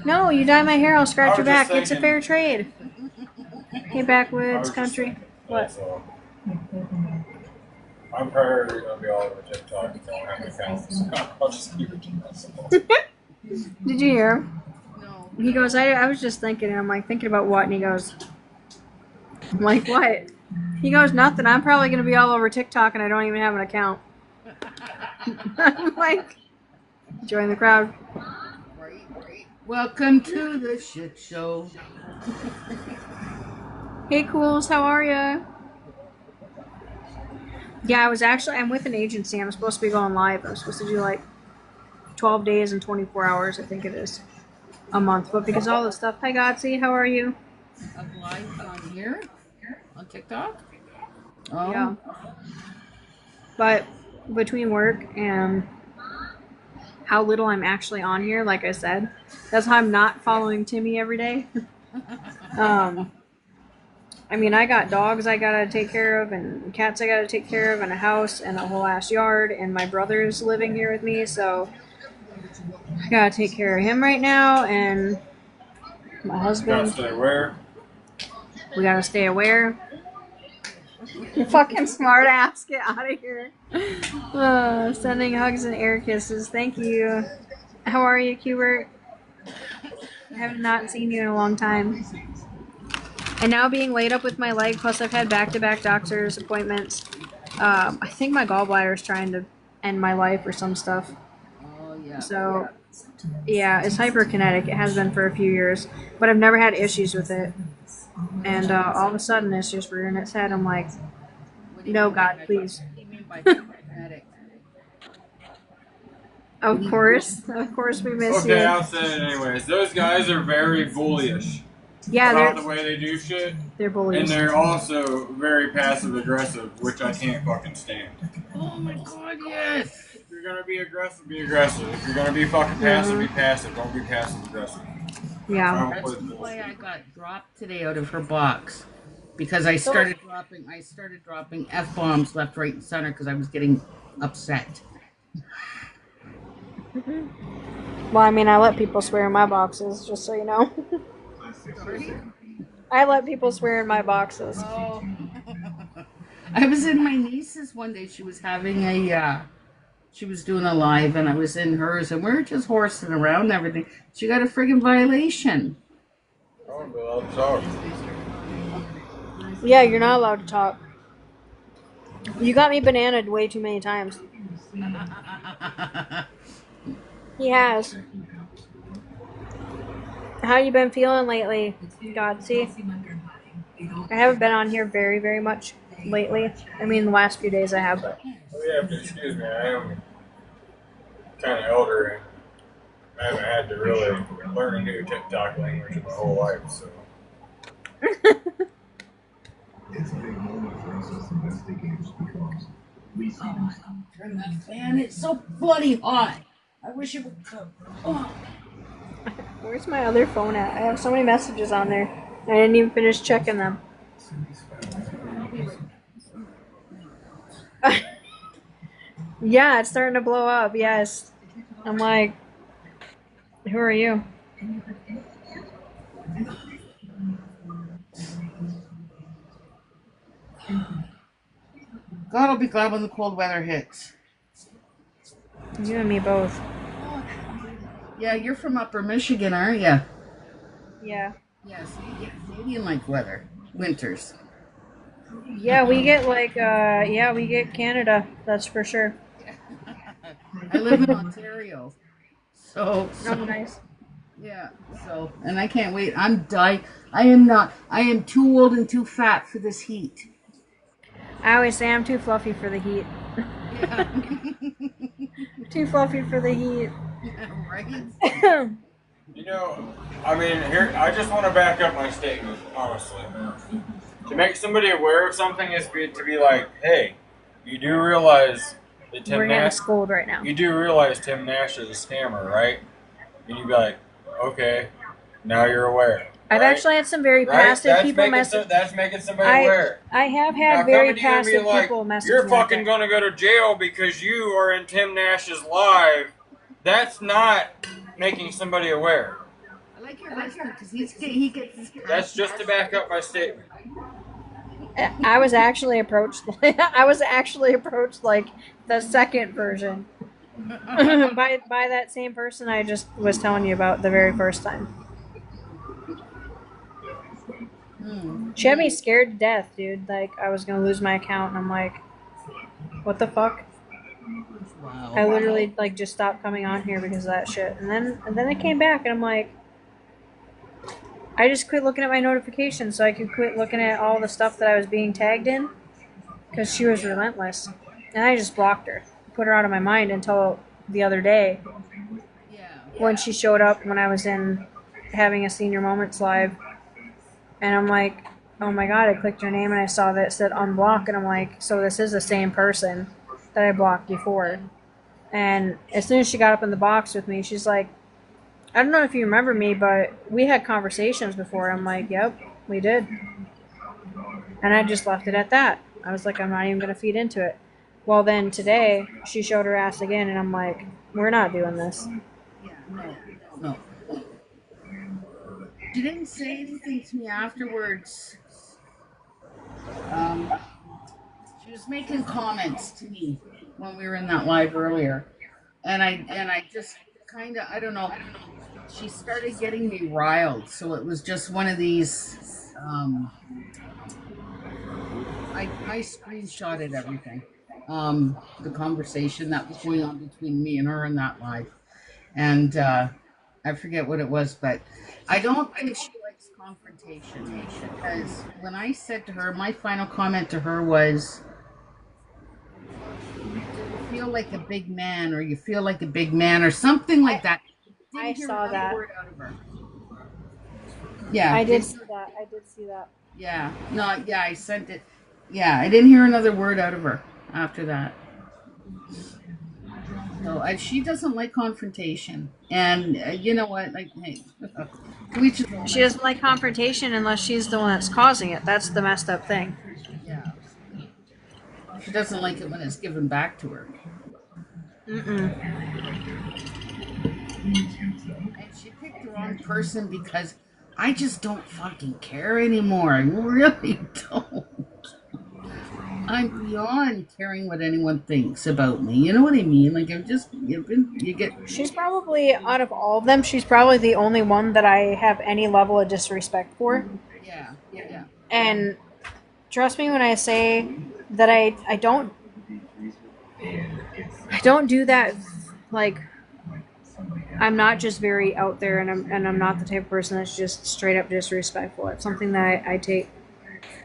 Speaker 1: No, you dye my hair, I'll scratch your back. It's a fair trade. Hey, backwoods country. What?
Speaker 3: I'm probably gonna be all over TikTok if I don't have accounts. I'll just keep it to myself.
Speaker 1: Did you hear him?
Speaker 2: No.
Speaker 1: He goes, I was just thinking, and I'm like, thinking about what? And he goes, I'm like, what? He goes, nothing. I'm probably going to be all over TikTok and I don't even have an account. I'm like, join the crowd.
Speaker 2: Right. Welcome to the shit show.
Speaker 1: Hey, Cools, how are ya? Yeah, I'm with an agency. I'm supposed to be going live. I'm supposed to do like 12 days and 24 hours, I think it is, a month. But because all the stuff, hi, Godsey, how are you?
Speaker 2: I'm live on here on TikTok. Oh.
Speaker 1: Yeah. But between work and how little I'm actually on here, like I said, that's how I'm not following Timmy every day. I mean, I got dogs I gotta take care of, and cats I gotta take care of, and a house, and a whole ass yard, and my brother's living here with me, so I gotta take care of him right now, and my husband.
Speaker 3: Gotta stay where?
Speaker 1: We gotta stay aware. You fucking smart ass, get out of here. Sending hugs and air kisses. Thank you. How are you, Cubert? I have not seen you in a long time. And now being laid up with my leg, plus I've had back-to-back doctor's appointments. I think my gallbladder is trying to end my life or some stuff.
Speaker 2: Oh, yeah.
Speaker 1: So, yeah, it's hyperkinetic. It has been for a few years. But I've never had issues with it. And all of a sudden, it's just rearing its head. I'm like, no, God, please.
Speaker 2: What do you mean by hyperkinetic?
Speaker 1: Of course we miss you.
Speaker 3: Okay, I'll say it anyways. Those guys are very bullyish
Speaker 1: Yeah,
Speaker 3: about the
Speaker 1: they're
Speaker 3: way they do shit.
Speaker 1: they're
Speaker 3: And
Speaker 1: bullies.
Speaker 3: they're also very passive aggressive, which I can't fucking stand.
Speaker 2: Oh my god, yes!
Speaker 3: If you're gonna be aggressive, be aggressive. If you're gonna be fucking passive, be passive. Don't be passive aggressive.
Speaker 1: Yeah.
Speaker 2: That's why I got dropped today out of her box. Because I started dropping F-bombs left, right, and center because I was getting upset.
Speaker 1: Well, I mean, I let people swear in my boxes, just so you know. I let people swear in my boxes.
Speaker 2: Oh. I was in my niece's one day. She was having she was doing a live, and I was in hers, and we were just horsing around and everything. She got a friggin' violation.
Speaker 3: Oh, I'm sorry.
Speaker 1: Yeah, you're not allowed to talk. You got me bananaed way too many times. He has. How you been feeling lately, Godsey? I haven't been on here very, very much lately. I mean, the last few days I have, but...
Speaker 3: Well, you have to excuse me. I am kind of elder, and I haven't had to really learn a new TikTok language in my whole life, so...
Speaker 5: It's a big moment for us as investigators because we see
Speaker 2: Turn that fan. It's so bloody hot. I wish it would. Oh.
Speaker 1: Where's my other phone at? I have so many messages on there. I didn't even finish checking them. Yeah, it's starting to blow up, yes. I'm like, who are you?
Speaker 2: God will be glad when the cold weather hits.
Speaker 1: You and me both.
Speaker 2: Yeah, you're from Upper Michigan, aren't you?
Speaker 1: Yeah.
Speaker 2: Yeah, so you get Canadian-like weather. Winters.
Speaker 1: Yeah, we get like we get Canada, that's for sure.
Speaker 2: I live in Ontario. So,
Speaker 1: Oh, nice.
Speaker 2: yeah, so, and I can't wait. I'm dying. I am too old and too fat for this heat.
Speaker 1: I always say I'm too fluffy for the heat.
Speaker 2: Yeah.
Speaker 1: Too fluffy for the heat.
Speaker 2: Right?
Speaker 3: You know, I mean, here, I just want to back up my statement, honestly. To make somebody aware of something is to be like, hey, you do realize that
Speaker 1: We're
Speaker 3: Tim
Speaker 1: getting
Speaker 3: Nash,
Speaker 1: scold right now.
Speaker 3: you do realize Tim Nash is a scammer, right? And you'd be like, okay, now you're aware.
Speaker 1: I've
Speaker 3: right?
Speaker 1: actually had some very
Speaker 3: Right?
Speaker 1: passive people message.
Speaker 3: That's making somebody aware.
Speaker 1: I have
Speaker 3: Now
Speaker 1: had very
Speaker 3: coming to you and
Speaker 1: passive
Speaker 3: being like,
Speaker 1: people message
Speaker 3: you're
Speaker 1: me like
Speaker 3: fucking
Speaker 1: that.
Speaker 3: going to go to jail because you are in Tim Nash's live. That's not making somebody aware.
Speaker 2: I like your husband because he gets his
Speaker 3: That's just to back up my statement.
Speaker 1: I was actually approached. I was actually approached like the second version by that same person I just was telling you about the very first time. She had me scared to death, dude. Like I was gonna lose my account, and I'm like, what the fuck?
Speaker 2: Wow.
Speaker 1: I literally like just stopped coming on here because of that shit, and then I came back, and I'm like, I just quit looking at my notifications so I could quit looking at all the stuff that I was being tagged in, because she was relentless, and I just blocked her, put her out of my mind until the other day when she showed up when I was in having a Senior Moments live, and I'm like, oh my god, I clicked her name and I saw that it said unblock, and I'm like, so this is the same person that I blocked before. And as soon as she got up in the box with me, she's like, I don't know if you remember me, but we had conversations before. I'm like, yep, we did. And I just left it at that. I was like, I'm not even going to feed into it. Well, then today, she showed her ass again, and I'm like, we're not doing this.
Speaker 2: Yeah, no. She didn't say anything to me afterwards. She was making comments to me when we were in that live earlier, and I just kind of, I don't know. She started getting me riled, so it was just one of these. I screenshotted everything. The conversation that was going on between me and her in that live, and I forget what it was, but I don't think she likes confrontation, because when I said to her, my final comment to her was, "Do you feel like a big man, or you feel like a big man, or something like that?"
Speaker 1: I saw that.
Speaker 2: Word out of her. Yeah,
Speaker 1: I did see that.
Speaker 2: Yeah, no, yeah, I sent it. Yeah, I didn't hear another word out of her after that. So she doesn't like confrontation, and you know what? Like, hey,
Speaker 1: She doesn't like confrontation unless she's the one that's causing it. That's the messed up thing.
Speaker 2: Yeah, she doesn't like it when it's given back to her. And she picked the wrong person because I just don't fucking care anymore. I really don't. I'm beyond caring what anyone thinks about me. You know what I mean? Like, you get.
Speaker 1: She's probably, out of all of them, she's probably the only one that I have any level of disrespect for.
Speaker 2: Yeah.
Speaker 1: And trust me when I say that I don't do that. Like, I'm not just very out there, and I'm not the type of person that's just straight up disrespectful. It's something that I take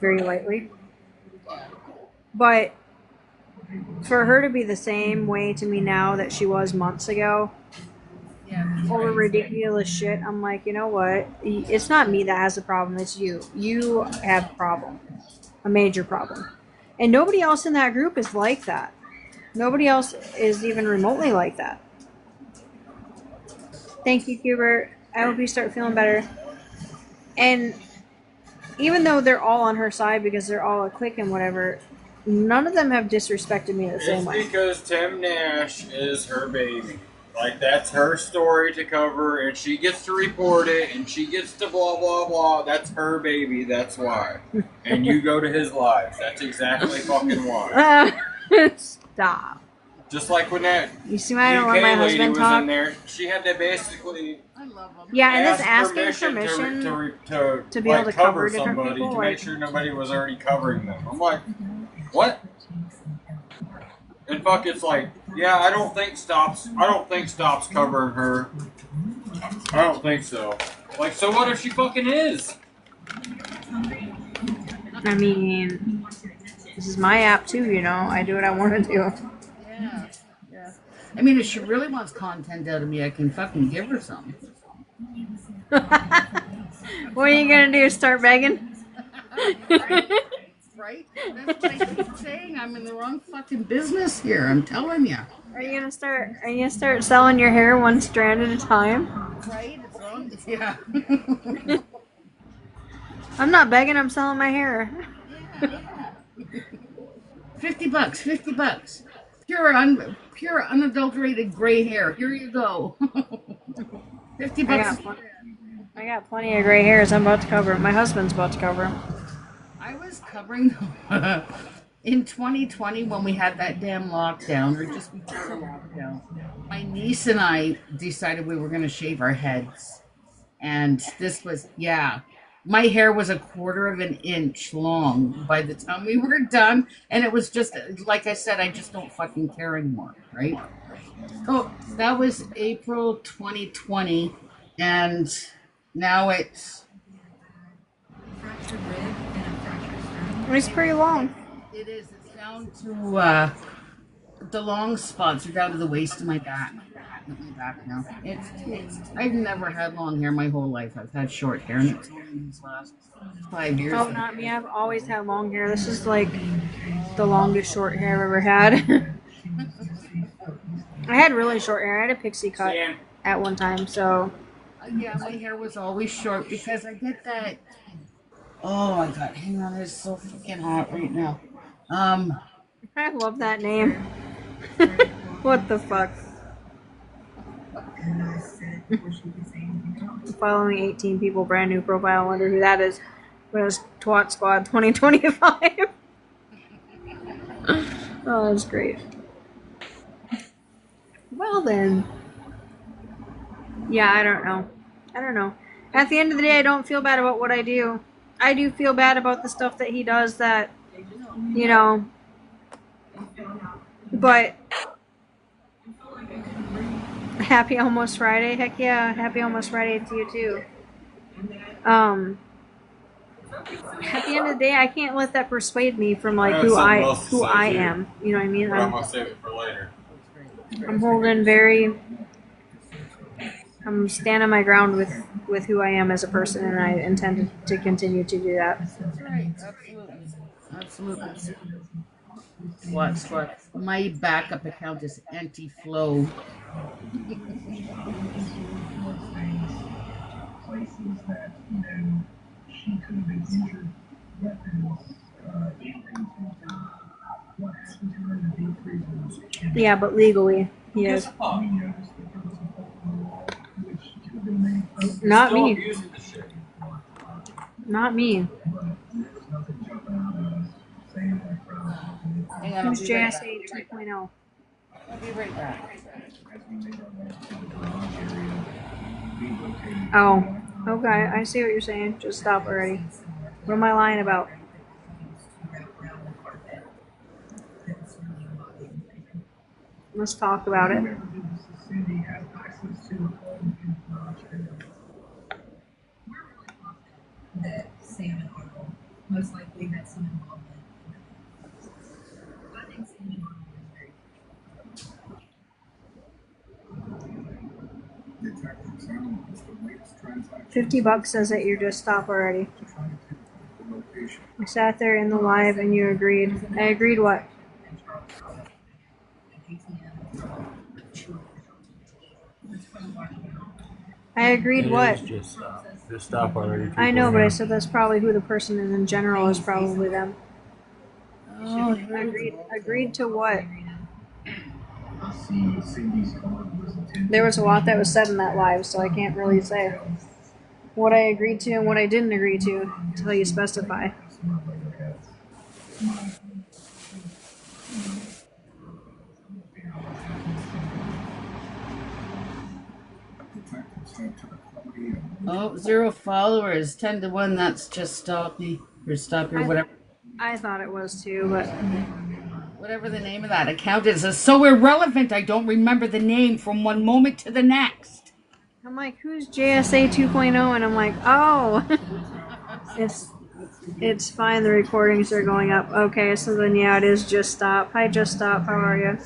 Speaker 1: very lightly. But for her to be the same way to me now that she was months ago, over ridiculous shit, I'm like, you know what? It's not me that has the problem. It's you. You have a problem, a major problem, and nobody else in that group is like that. Nobody else is even remotely like that. Thank you, Hubert. I hope you start feeling better. And even though they're all on her side because they're all a clique and whatever, none of them have disrespected me the same way.
Speaker 3: It's because Tim Nash is her baby. Like, that's her story to cover, and she gets to report it, and she gets to blah, blah, blah. That's her baby, that's why. And you go to his lives. That's exactly fucking why.
Speaker 1: Stop.
Speaker 3: Just like when that
Speaker 1: You see why I don't let
Speaker 3: UK
Speaker 1: my
Speaker 3: lady
Speaker 1: husband
Speaker 3: was
Speaker 1: talk?
Speaker 3: in there, she had to basically
Speaker 2: I love them.
Speaker 1: Yeah, and this
Speaker 3: ask
Speaker 1: asking permission
Speaker 3: to
Speaker 1: be able
Speaker 3: like
Speaker 1: to cover different
Speaker 3: somebody
Speaker 1: people,
Speaker 3: to
Speaker 1: like-
Speaker 3: make sure nobody was already covering them. I'm like, what? And fuck, it's like, yeah, I don't think Stop's covering her. I don't think so. Like, so what if she fucking is?
Speaker 1: I mean, this is my app too, you know. I do what I want to do.
Speaker 2: Yeah. Yeah. I mean, if she really wants content out of me, I can fucking give her some.
Speaker 1: What are you gonna do? Start begging?
Speaker 2: Right? That's what I keep saying. I'm in the wrong fucking business here. I'm telling you.
Speaker 1: Are you gonna start selling your hair one strand at a time?
Speaker 2: Right? It's wrong. Yeah.
Speaker 1: I'm not begging. I'm selling my hair.
Speaker 2: $50. $50. Pure unadulterated gray hair. Here you go. $50.
Speaker 1: I got plenty of gray hairs. I'm about to cover 'em. My husband's about to cover 'em.
Speaker 2: I was covering in 2020 when we had that damn lockdown, or just before the lockdown. My niece and I decided we were going to shave our heads. And this was, yeah, my hair was a quarter of an inch long by the time we were done. And it was just, like I said, I just don't fucking care anymore, right? Oh, that was April 2020. And now it's...
Speaker 1: It's pretty long.
Speaker 2: It is. It's down to the long spots are down to the waist of my back. Not my back now. It's. I've never had long hair my whole life. I've had short hair, and it's only these last 5 years.
Speaker 1: Oh, not me. I've always had long hair. This is like the longest short hair I've ever had. I had really short hair. I had a pixie cut
Speaker 3: Stan,
Speaker 1: at one time, so
Speaker 2: Yeah, my hair was always short because I get that. Oh my god! Hang on, it's so freaking hot right now.
Speaker 1: I love that name. What the fuck? Following 18 people, brand new profile. I wonder who that is. But it's Twat Squad 2025. Oh, that's great. Well then. Yeah, I don't know. At the end of the day, I don't feel bad about what I do. I do feel bad about the stuff that he does that, you know. But happy almost Friday. Heck yeah, happy almost Friday to you too. At the end of the day, I can't let that persuade me from like
Speaker 3: I have
Speaker 1: who
Speaker 3: something
Speaker 1: I
Speaker 3: else to
Speaker 1: who
Speaker 3: say,
Speaker 1: I
Speaker 3: too.
Speaker 1: am. You know what I mean?
Speaker 3: but I'm gonna save it for later.
Speaker 1: I'm standing my ground with who I am as a person, and I intend to continue to do that.
Speaker 2: That's right. Absolutely. What? My backup account is anti-flow.
Speaker 5: Places that she could have been injured, weapons, what happened to her in the deep freeze was
Speaker 1: Yeah, but legally, he is.
Speaker 5: we noticed that there was a hole in the wall, which could have been made
Speaker 1: Not
Speaker 3: Still
Speaker 1: me.
Speaker 3: abusing the shit.
Speaker 1: Not me.
Speaker 5: nothing jumping out at us, saying that
Speaker 2: Hang on, I'll
Speaker 1: Who's
Speaker 2: be right
Speaker 1: JSA
Speaker 2: back.
Speaker 1: 2.0?
Speaker 2: I'll be right back.
Speaker 5: as we made our way to the garage area, we located
Speaker 1: Oh, okay. I see what you're saying. Just stop already. What am I lying about? Let's talk about it.
Speaker 5: Cindy has access to a home in the garage area.
Speaker 6: That Sam and Arnold most likely had some involvement. I think Sam and Arnold is very
Speaker 5: Detectives analyzed the latest transaction
Speaker 1: $50 says that you just stop already.
Speaker 5: to try to pinpoint the location.
Speaker 1: I sat there in the live and you agreed. I agreed what? I agreed what?
Speaker 7: Just stop already.
Speaker 1: I know, but I said that's probably who the person is in general is probably them.
Speaker 2: Oh,
Speaker 1: Agreed to what?
Speaker 5: See, Cindy's car was attempted.
Speaker 1: There was a lot that was said in that live, so I can't really say what I agreed to and what I didn't agree to until you specify.
Speaker 2: Oh, 0 followers. 10 to 1. That's just stop me. Or stop your whatever.
Speaker 1: I thought it was too, but
Speaker 2: Whatever the name of that account is so irrelevant. I don't remember the name from one moment to the next.
Speaker 1: I'm like, who's JSA 2.0? And I'm like, oh, it's fine. The recordings are going up. Okay, so then yeah, it is Just Stop. Hi, Just Stop. How are you?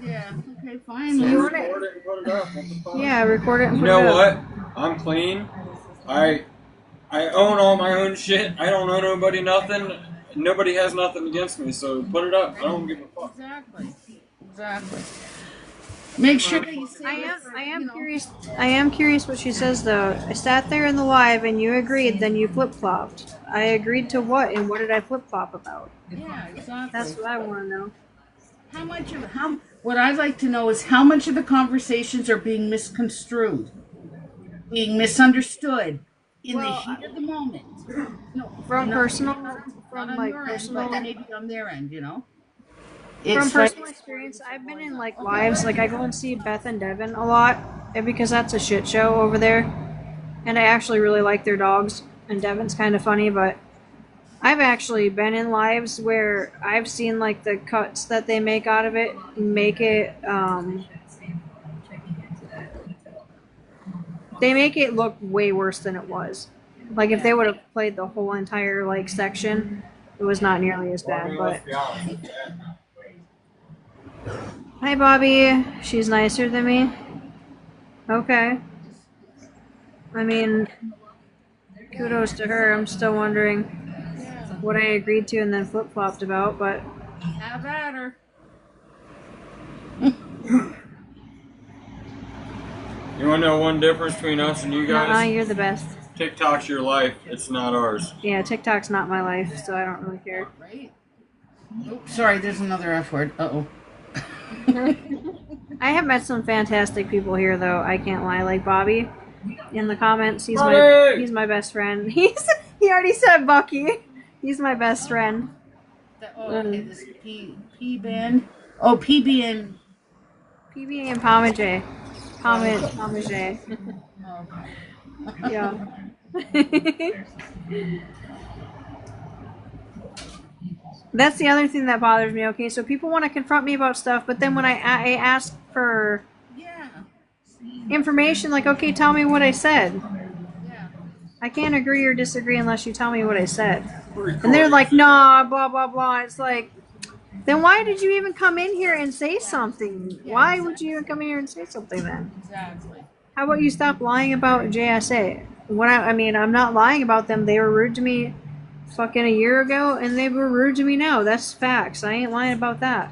Speaker 2: Yeah. Okay. Fine.
Speaker 1: You want
Speaker 3: Record
Speaker 1: it?
Speaker 3: it and put it up. What the fuck?
Speaker 1: Yeah, record it and
Speaker 3: You
Speaker 1: put
Speaker 3: know
Speaker 1: it up.
Speaker 3: what? I'm clean. I own all my own shit. I don't owe nobody nothing. Nobody has nothing against me, so put it up. I don't give a fuck.
Speaker 2: Exactly. Exactly. Make sure that you say.
Speaker 1: I am curious. I am curious what she says though. I sat there in the live and you agreed. Then you flip flopped. I agreed to what and what did I flip flop about?
Speaker 2: Yeah. Exactly.
Speaker 1: That's what I want to know.
Speaker 2: How much of how? What I'd like to know is how much of the conversations are being misconstrued, being misunderstood in the heat of the moment. No,
Speaker 1: From
Speaker 2: not-
Speaker 1: personal,
Speaker 2: not
Speaker 1: from
Speaker 2: on
Speaker 1: like
Speaker 2: your
Speaker 1: personal,
Speaker 2: end, but maybe on their end.
Speaker 1: from
Speaker 2: It's
Speaker 1: personal
Speaker 2: like,
Speaker 1: experience. I've been in like lives. Like I go and see Beth and Devin a lot, and because that's a shit show over there, and I actually really like their dogs. And Devin's kind of funny, but I've actually been in lives where I've seen like the cuts that they make out of it make it. They make it look way worse than it was. Like if they would have played the whole entire like section, it was not nearly as
Speaker 3: Well, I
Speaker 1: bad.
Speaker 3: mean,
Speaker 1: But
Speaker 3: let's be honest.
Speaker 1: hi, Bobby. She's nicer than me. Okay. I mean, kudos to her. I'm still wondering what I agreed to and then flip flopped about, but
Speaker 2: have at her.
Speaker 3: You want to know one difference between us and you
Speaker 1: nah,
Speaker 3: guys?
Speaker 1: you're the best.
Speaker 3: TikTok's your life. It's not ours.
Speaker 1: Yeah, TikTok's not my life, so I don't really care.
Speaker 2: Right? Oops, sorry, there's another F word. Uh-oh.
Speaker 1: I have met some fantastic people here, though. I can't lie. Like Bobby, in the comments, he's
Speaker 3: Bobby!
Speaker 1: my best friend. He already said Bucky. He's my best friend.
Speaker 2: Oh, okay, this is P band. Oh, PBN.
Speaker 1: PB and Pomage. Pomage.
Speaker 2: Oh.
Speaker 1: Yeah. That's the other thing that bothers me. Okay, so people want to confront me about stuff, but then when I ask for
Speaker 2: Yeah.
Speaker 1: information, like, okay, tell me what I said.
Speaker 2: Yeah.
Speaker 1: I can't agree or disagree unless you tell me what I said. And they're like, nah, blah, blah, blah. It's like, then why did you even come in here and say something? Why would you even come in here and say something then?
Speaker 2: Exactly.
Speaker 1: How about you stop lying about JSA? When I mean, I'm not lying about them. They were rude to me fucking a year ago, and they were rude to me now. That's facts. I ain't lying about that.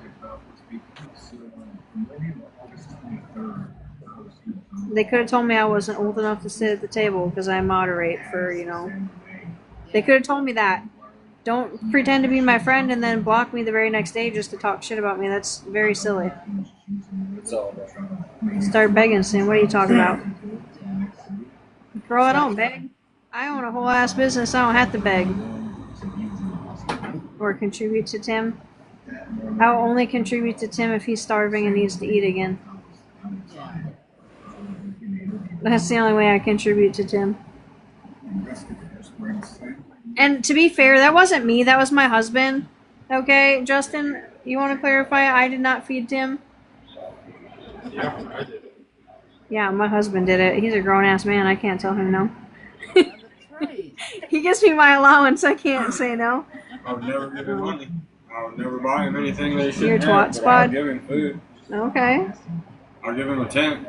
Speaker 1: They could have told me I wasn't old enough to sit at the table because I moderate for, you know. They could have told me that. Don't pretend to be my friend and then block me the very next day just to talk shit about me. That's very silly.
Speaker 3: It's all about.
Speaker 1: Start begging, saying, what are you talking about? Girl, I don't beg. I own a whole ass business. I don't have to beg. Or contribute to Tim. I'll only contribute to Tim if he's starving and needs to eat again.
Speaker 2: Yeah.
Speaker 1: That's the only way I contribute to Tim. And to be fair, that wasn't me. That was my husband. Okay, Justin, you want to clarify? I did not feed Tim.
Speaker 3: Yeah, I did it.
Speaker 1: Yeah, my husband did it. He's a grown-ass man. I can't tell him no.
Speaker 2: That's right.
Speaker 1: He gives me my allowance. I can't say no.
Speaker 3: I would never give him money. I would never buy him anything that he
Speaker 1: You're a
Speaker 3: shouldn't
Speaker 1: twat
Speaker 3: have. But
Speaker 1: squad.
Speaker 3: I'll give him food.
Speaker 1: Okay.
Speaker 3: I'll give him a tent.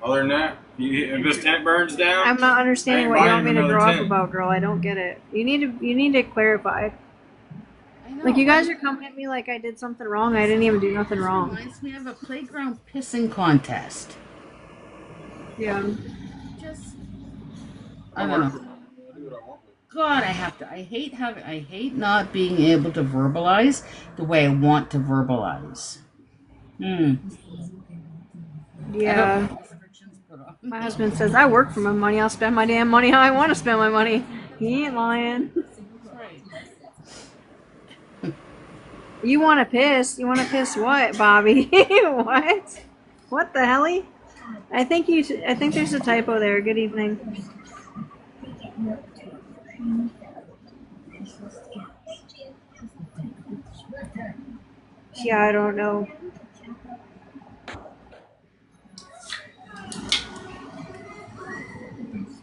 Speaker 3: Other than that, if this tent burns down,
Speaker 1: I'm not understanding
Speaker 3: I ain't
Speaker 1: what you want
Speaker 3: buying
Speaker 1: me to
Speaker 3: another
Speaker 1: grow up
Speaker 3: tent.
Speaker 1: about, girl. I don't get it. You need to clarify.
Speaker 2: I know.
Speaker 1: Like you guys are coming at me like I did something wrong. I didn't even do nothing wrong.
Speaker 2: Reminds me of a playground pissing contest.
Speaker 1: Yeah.
Speaker 2: Just, I don't know. God, I hate not being able to verbalize the way I want to verbalize.
Speaker 1: Yeah. My husband says I work for my money. I'll spend my damn money how I want to spend my money. He ain't lying. You want to piss? You want to piss what, Bobby? What? What the helly? I think there's a typo there. Good evening. Yeah, I don't know.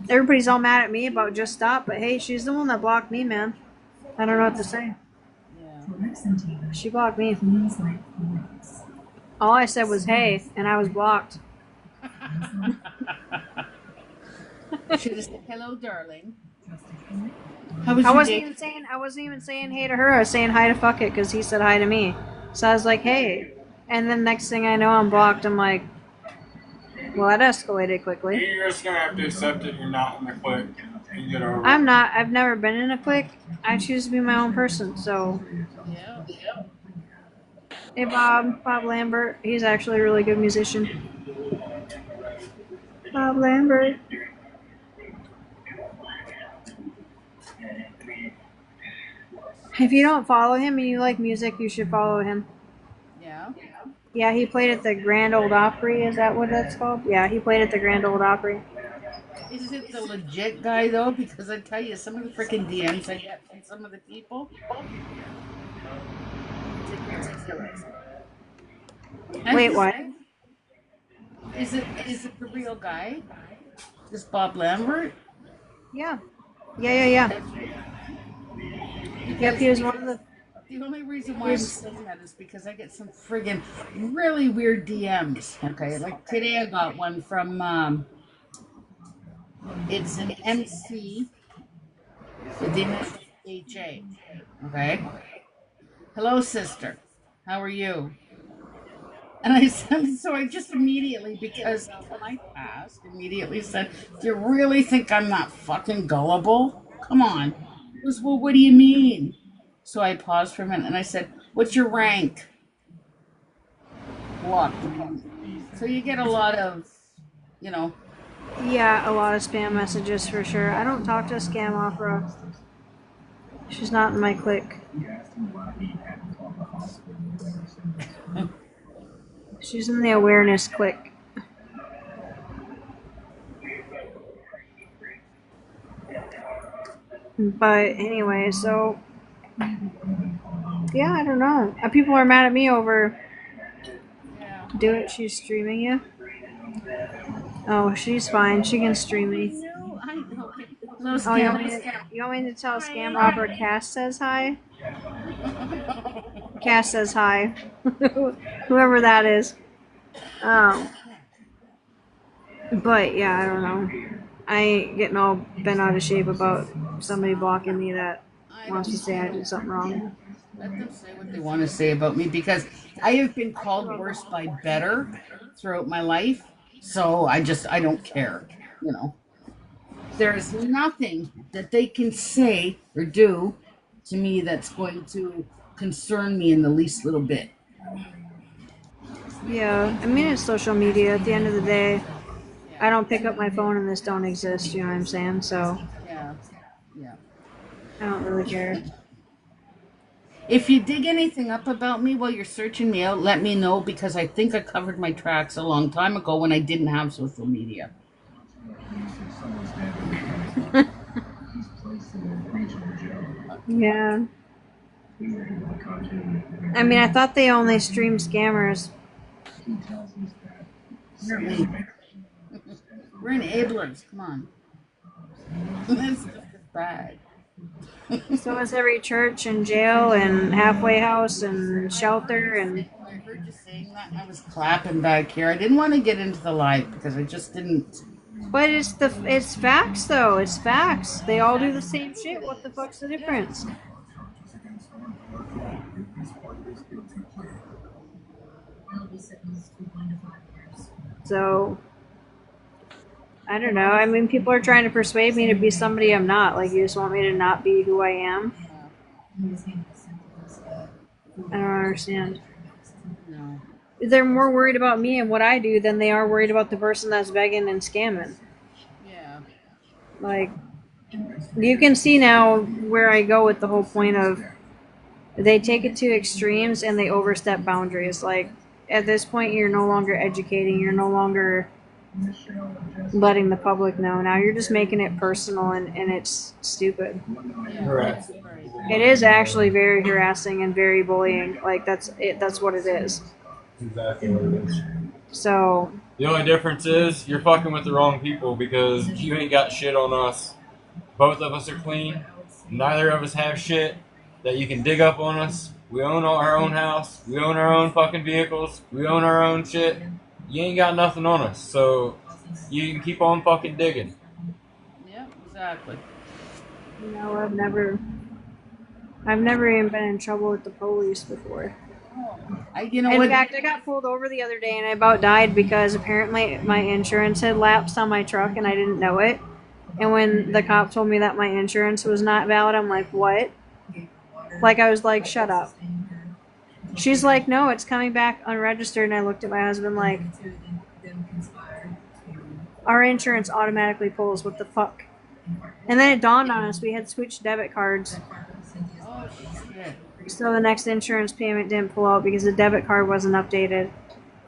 Speaker 1: Everybody's all mad at me about Just Stop, but hey, she's the one that blocked me, man. I don't know what to say.
Speaker 2: Yeah.
Speaker 1: She blocked me. All I said was hey, and I was blocked.
Speaker 2: Should have said hello, darling. How was
Speaker 1: I
Speaker 2: your
Speaker 1: wasn't
Speaker 2: day?
Speaker 1: even saying hey to her. I was saying hi to Fuck It because he said hi to me. So I was like, hey, and then next thing I know, I'm blocked. I'm like, well, that escalated quickly.
Speaker 3: You're just gonna have to accept it. You're not in the clique and get over it.
Speaker 1: I'm not. I've never been in a clique. I choose to be my own person. So,
Speaker 2: Yeah.
Speaker 1: hey, Bob Lambert. He's actually a really good musician. Bob Lambert. If you don't follow him and you like music, you should follow him.
Speaker 2: Yeah.
Speaker 1: Yeah, he played at the Grand Ole Opry. Is that what that's called? Yeah, he played at the Grand Ole Opry.
Speaker 2: Is it the legit guy though? Because I tell you, some of the freaking DMs I get from some of the people.
Speaker 1: Wait, what?
Speaker 2: Is it the real guy? This Bob Lambert?
Speaker 1: Yeah. Yeah. Yep, he was one of the.
Speaker 2: The only reason why I'm saying that is because I get some friggin' really weird DMs. Okay, like today I got one from it's an MC with the initials HA. Okay. Hello, sister. How are you? And I said, so I just immediately, because when I passed, immediately said, do you really think I'm not fucking gullible? Come on. He goes, well, what do you mean? So I paused for a minute and I said, what's your rank? Blocked. So you get a lot of, you know.
Speaker 1: Yeah, a lot of spam messages for sure. I don't talk to Scam Opera. She's not in my clique. She's in the awareness clique. But anyway, so yeah, I don't know. People are mad at me over. Do it. She's streaming you. Oh, she's fine. She can stream me.
Speaker 2: No, I know.
Speaker 1: Oh, you want me to tell Scam Opera Cass says hi? Cass says hi. Whoever that is. But yeah, I don't know. I ain't getting all bent out of shape about somebody blocking me that wants to say I did something wrong.
Speaker 2: Let them say what they want to say about me because I have been called worse by better throughout my life. So I don't care, you know. There is nothing that they can say or do to me that's going to concern me in the least little bit.
Speaker 1: Yeah, I mean, it's social media. At the end of the day, I don't pick up my phone and this don't exist, you know what I'm saying? So,
Speaker 2: Yeah.
Speaker 1: I don't really care.
Speaker 2: If you dig anything up about me while you're searching me out, let me know because I think I covered my tracks a long time ago when I didn't have social media.
Speaker 1: Yeah. I mean, I thought they only streamed scammers.
Speaker 2: We're enablers. Come on. That's just bad.
Speaker 1: So is every church and jail and halfway house and shelter and.
Speaker 2: I heard you saying that and I was clapping back here. I didn't want to get into the live because I just didn't.
Speaker 1: But it's facts though. It's facts. They all do the same shit. What the fuck's the difference? So I don't know. I mean, people are trying to persuade me to be somebody I'm not. Like, you just want me to not be who I am. I don't understand.
Speaker 2: No.
Speaker 1: They're more worried about me and what I do than they are worried about the person that's begging and scamming.
Speaker 2: Yeah.
Speaker 1: Like, you can see now where I go with the whole point of they take it to extremes and they overstep boundaries. Like, at this point, you're no longer educating. You're no longer letting the public know. Now you're just making it personal, and it's stupid.
Speaker 7: Correct.
Speaker 1: It is actually very harassing and very bullying. Like that's it. That's what it is.
Speaker 7: Exactly what it is.
Speaker 1: So
Speaker 3: The only difference is you're fucking with the wrong people because you ain't got shit on us. Both of us are clean. Neither of us have shit that you can dig up on us. We own our own house. We own our own fucking vehicles. We own our own shit. You ain't got nothing on us, so you can keep on fucking digging.
Speaker 2: Yeah, exactly.
Speaker 1: you know, I've never even been in trouble with the police before.
Speaker 2: You know
Speaker 1: In
Speaker 2: what?
Speaker 1: fact, I got pulled over the other day and I about died because apparently my insurance had lapsed on my truck and I didn't know it. And when the cop told me that my insurance was not valid, I'm like, what? Like, I was like, shut up. She's like, no, it's coming back unregistered. And I looked at my husband like, our insurance automatically pulls. What the fuck? And then it dawned on us we had switched debit cards.
Speaker 2: Oh, shit.
Speaker 1: So the next insurance payment didn't pull out because the debit card wasn't updated.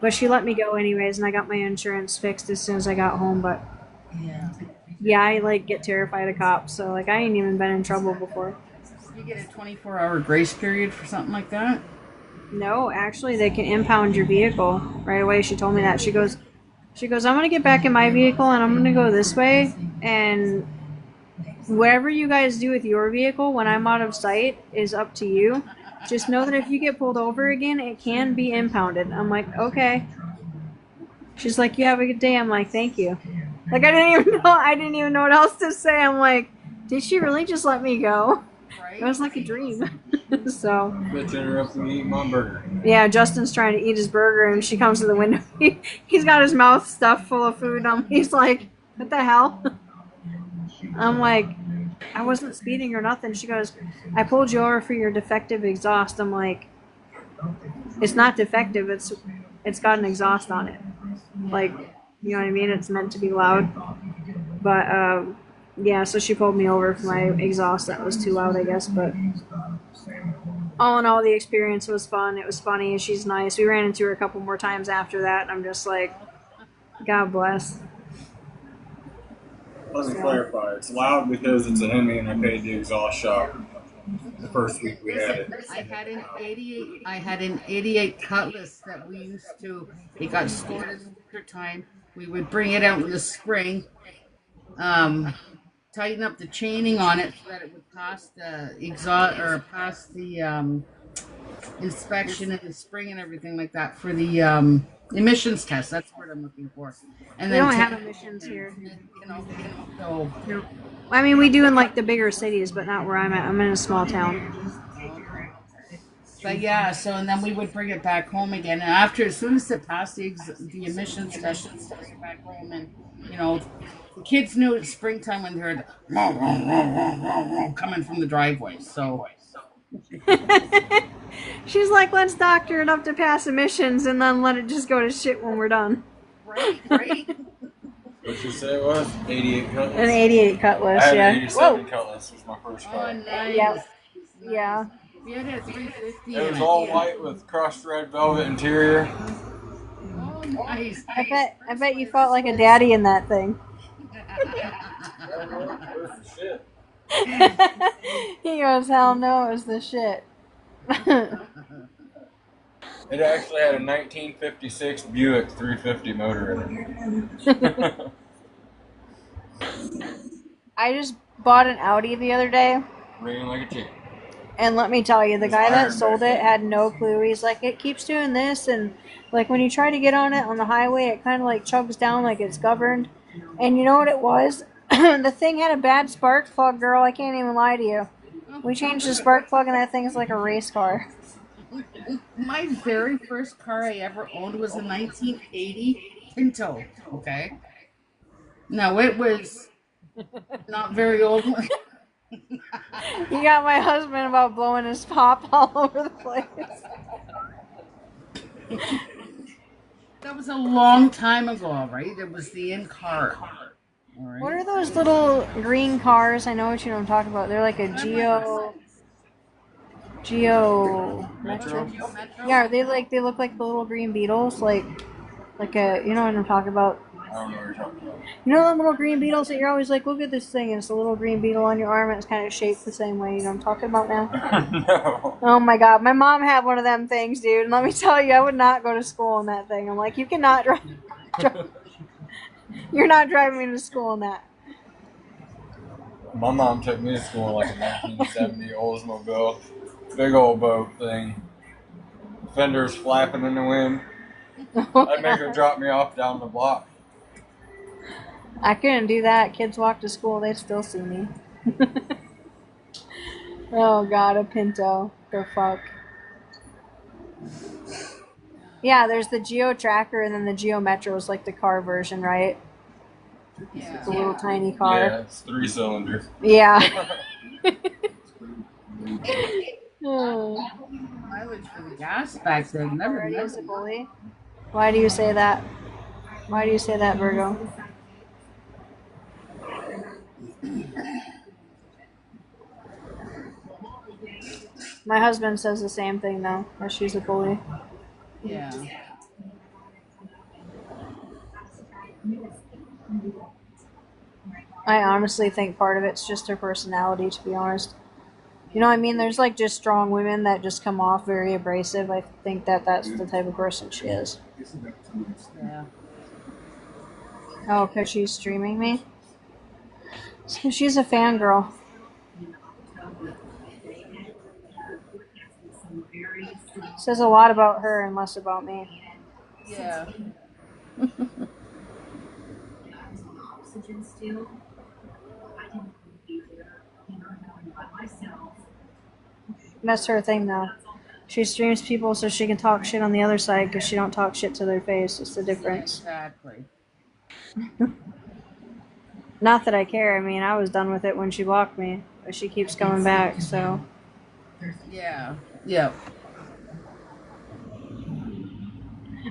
Speaker 1: But she let me go anyways, and I got my insurance fixed as soon as I got home. But yeah, I like get terrified of cops, so like I ain't even been in trouble before.
Speaker 2: You get a 24-hour grace period for something like that?
Speaker 1: No, actually, they can impound your vehicle right away. She told me that. She goes, I'm gonna get back in my vehicle and I'm gonna go this way, and whatever you guys do with your vehicle when I'm out of sight is up to you. Just know that if you get pulled over again, it can be impounded. I'm like, okay. She's like, you have a good day. I'm like, thank you. Like, I didn't even know what else to say. I'm like, did she really just let me go? It was like a dream. So
Speaker 3: Bitch interrupting me eating my burger.
Speaker 1: yeah, Justin's trying to eat his burger and she comes to the window. He's got his mouth stuffed full of food. He's like, what the hell? I'm like, I wasn't speeding or nothing. She goes, I pulled you over for your defective exhaust. I'm like, it's not defective. It's got an exhaust on it. Like, you know what I mean? It's meant to be loud. But yeah, so she pulled me over for my exhaust that was too loud, I guess. But all in all, the experience was fun. It was funny. She's nice. We ran into her a couple more times after that. And I'm just like, God bless.
Speaker 3: Let me clarify. It's loud because it's a Hemi and I paid the exhaust shop the first week we had it.
Speaker 2: I had an 88 Cutlass that we used to. It got stored in the winter time. We would bring it out in the spring, tighten up the chaining on it so that it would pass the exhaust or pass the inspection in the spring and everything like that for the emissions test. That's what I'm looking for. And
Speaker 1: We
Speaker 2: then
Speaker 1: don't have emissions here.
Speaker 2: so
Speaker 1: I mean, we do in like the bigger cities, but not where I'm at. I'm in a small town.
Speaker 2: But yeah, so and then we would bring it back home again. And after, as soon as it passed the emissions test, we'd bring it back home. And you know, the kids knew it's springtime when they heard the coming from the driveway. So
Speaker 1: She's like, let's doctor it up to pass emissions and then let it just go to shit when we're done.
Speaker 2: right.
Speaker 3: What'd you say it was? 88 Cutlass?
Speaker 1: An 88 Cutlass,
Speaker 3: I had
Speaker 1: yeah.
Speaker 3: an 87 Cutlass. Was my first
Speaker 2: Oh,
Speaker 3: car.
Speaker 2: nice.
Speaker 1: Yeah. Yeah.
Speaker 2: We had a 350.
Speaker 3: It was
Speaker 2: and
Speaker 3: all white with crushed red velvet interior.
Speaker 2: Oh, nice.
Speaker 1: I bet you felt like a daddy in that thing.
Speaker 3: Shit.
Speaker 1: He goes, hell no, it was the shit.
Speaker 3: It actually had a 1956 Buick 350 motor in it.
Speaker 1: I just bought an Audi the other day,
Speaker 3: Ringing like a chicken.
Speaker 1: and let me tell you, the
Speaker 3: It's
Speaker 1: guy that
Speaker 3: iron
Speaker 1: sold
Speaker 3: back
Speaker 1: it
Speaker 3: then.
Speaker 1: had no clue. He's like, it keeps doing this, and like when you try to get on it on the highway, it kind of like chugs down like it's governed. And you know what it was? The thing had a bad spark plug, girl. I can't even lie to you. We changed the spark plug, and that thing's like a race car.
Speaker 2: My very first car I ever owned was a 1980 Pinto. Okay. Now it was not very old.
Speaker 1: You got my husband about blowing his pop all over the place.
Speaker 2: That was a long time ago, right? It was the in car. All right.
Speaker 1: What are those little green cars? I know what you don't talk about. They're like a Geo
Speaker 3: Metro?
Speaker 1: Yeah, they look like the little green beetles, like a, you know what I'm talking about.
Speaker 3: I don't know what you're talking about.
Speaker 1: You know them little green beetles that you're always like, look at this thing, and it's a little green beetle on your arm, and it's kind of shaped the same way. You know what I'm talking about now?
Speaker 3: No.
Speaker 1: Oh my god, my mom had one of them things, dude. And let me tell you, I would not go to school in that thing. I'm like, you cannot drive. You're not driving me to school in that.
Speaker 3: My mom took me to school in like a 1970 Oldsmobile. Big old boat thing. Fenders flapping in the wind. I'd make her drop me off down the block.
Speaker 1: I couldn't do that. Kids walk to school, they'd still see me. Oh god, a Pinto. The fuck. Yeah, there's the Geo Tracker and then the Geo Metro is like the car version, right?
Speaker 2: Yeah.
Speaker 1: It's a little tiny car.
Speaker 3: Yeah, it's 3-cylinder.
Speaker 1: Yeah. Oh.
Speaker 2: Mileage for the gas back then. Never
Speaker 1: Already
Speaker 2: knew.
Speaker 1: is a bully? Why do you say that? Why do you say that, Virgo? My husband says the same thing though, that she's a bully.
Speaker 2: Yeah.
Speaker 1: I honestly think part of it's just her personality, to be honest. You know what I mean? There's like just strong women that just come off very abrasive. I think that that's the type of person she is.
Speaker 2: Yeah.
Speaker 1: Oh, because she's streaming me? So she's a fangirl. Says a lot about her and less about me.
Speaker 2: Yeah.
Speaker 6: Oxygen still. I didn't be there, by myself.
Speaker 1: That's her thing though. She streams people so she can talk shit on the other side because she don't talk shit to their face. It's the difference.
Speaker 2: Exactly.
Speaker 1: Not that I care. I mean, I was done with it when she blocked me, but she keeps coming back. So
Speaker 2: Yeah. Yep.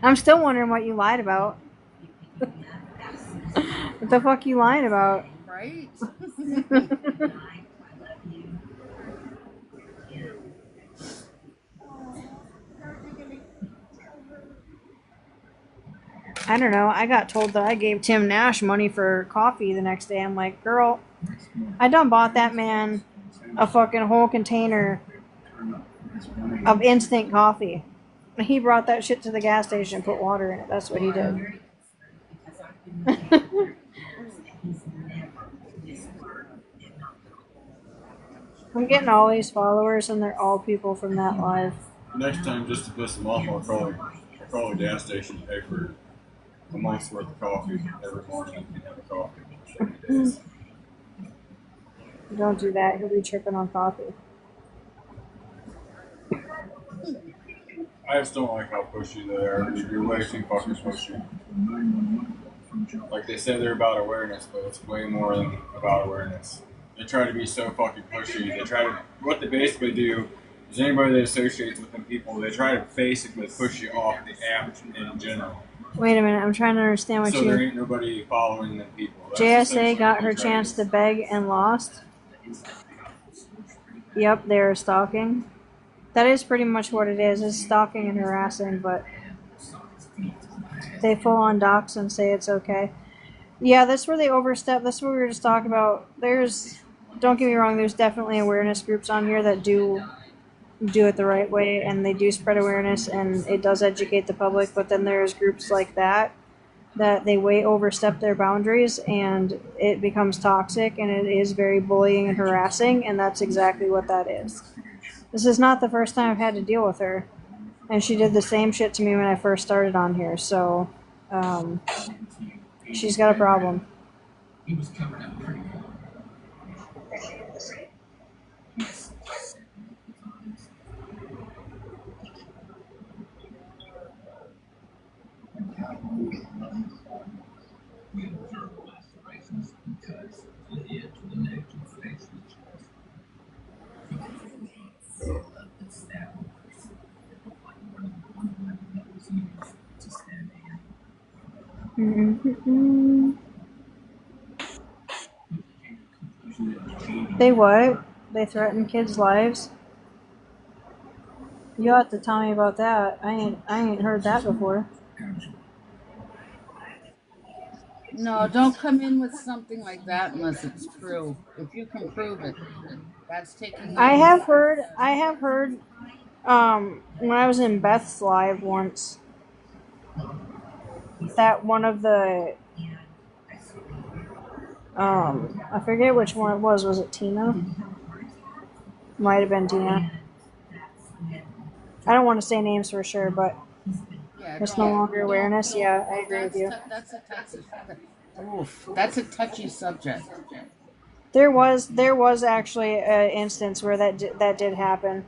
Speaker 1: I'm still wondering what you lied about. What the fuck you lying about?
Speaker 2: Right?
Speaker 1: I don't know. I got told that I gave Tim Nash money for coffee the next day. I'm like, girl, I done bought that man a fucking whole container of instant coffee. He brought that shit to the gas station and put water in it. That's what he did. I'm getting all these followers and they're all people from that live.
Speaker 3: Next time, just to piss them off, I'll call a gas station and pay for a month's worth of coffee every morning. You can have a coffee for 30 days.
Speaker 1: Don't do that. He'll be tripping on coffee.
Speaker 3: I just don't like how pushy they are. You're way too fucking pushy. Like they say they're about awareness, but it's way more than about awareness. They try to be so fucking pushy. They try to, what they basically do is anybody that associates with them people, they try to basically push you off the app in general.
Speaker 1: Wait a minute. I'm trying to understand what
Speaker 3: So there
Speaker 1: you...
Speaker 3: ain't nobody following them people. That's
Speaker 1: JSA
Speaker 3: essentially
Speaker 1: got
Speaker 3: what
Speaker 1: her
Speaker 3: they try
Speaker 1: chance
Speaker 3: do.
Speaker 1: to beg and lost. Yep, they're stalking. That is pretty much what it is. It's stalking and harassing, but they full on dox and say it's okay. Yeah, that's where they overstep. That's what we were just talking about. Don't get me wrong, there's definitely awareness groups on here that do it the right way and they do spread awareness and it does educate the public, but then there's groups like that they way overstep their boundaries and it becomes toxic and it is very bullying and harassing, and that's exactly what that is. This is not the first time I've had to deal with her, and she did the same shit to me when I first started on here, so she's got a problem.
Speaker 5: He was covered up pretty well. We observe lacerations because the head to the neck to the face
Speaker 1: They what? They threaten kids' lives? You'll have to tell me about that. I ain't heard that before.
Speaker 2: No, don't come in with something like that unless it's true. If you can prove it, that's taking
Speaker 1: I
Speaker 2: it.
Speaker 1: have heard. I have heard. When I was in Beth's live once, that one of the I forget which one it was. Was it Tina? Might have been Tina. I don't want to say names for sure, but
Speaker 2: Yeah,
Speaker 1: it's no longer awareness.
Speaker 2: don't.
Speaker 1: Yeah, I agree with you.
Speaker 2: That's a touchy subject.
Speaker 1: There was actually an instance where that did happen.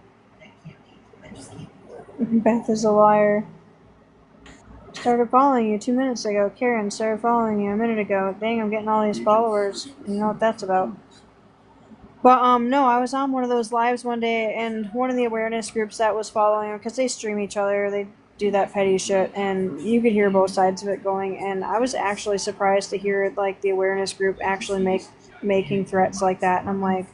Speaker 1: Beth is a liar. Started following you 2 minutes ago. Karen started following you a minute ago. Dang, I'm getting all these followers. You know what that's about. But no, I was on one of those lives one day, and one of the awareness groups that was following them, because they stream each other, they do that petty shit, and you could hear both sides of it going. And I was actually surprised to hear like the awareness group actually making threats like that. And I'm like,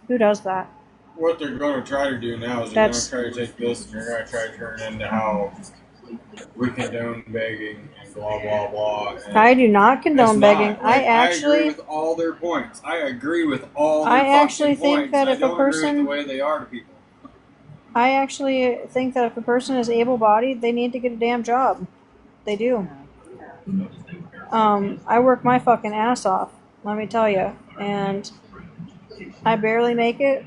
Speaker 1: who does that?
Speaker 3: What they're going to try to do now is they're going
Speaker 1: That's
Speaker 3: to try to take this and they're going to try to turn it into how we condone begging and blah blah blah. And
Speaker 1: I do not condone
Speaker 3: it's
Speaker 1: begging.
Speaker 3: not. Like, I agree
Speaker 1: actually
Speaker 3: with all their points. I agree with all their
Speaker 1: I
Speaker 3: fucking
Speaker 1: actually think
Speaker 3: points.
Speaker 1: that
Speaker 3: I
Speaker 1: if a
Speaker 3: don't agree with
Speaker 1: person
Speaker 3: the way they are to people.
Speaker 1: I actually think that if a person is able-bodied, they need to get a damn job. They do. I work my fucking ass off, let me tell you, and I barely make it,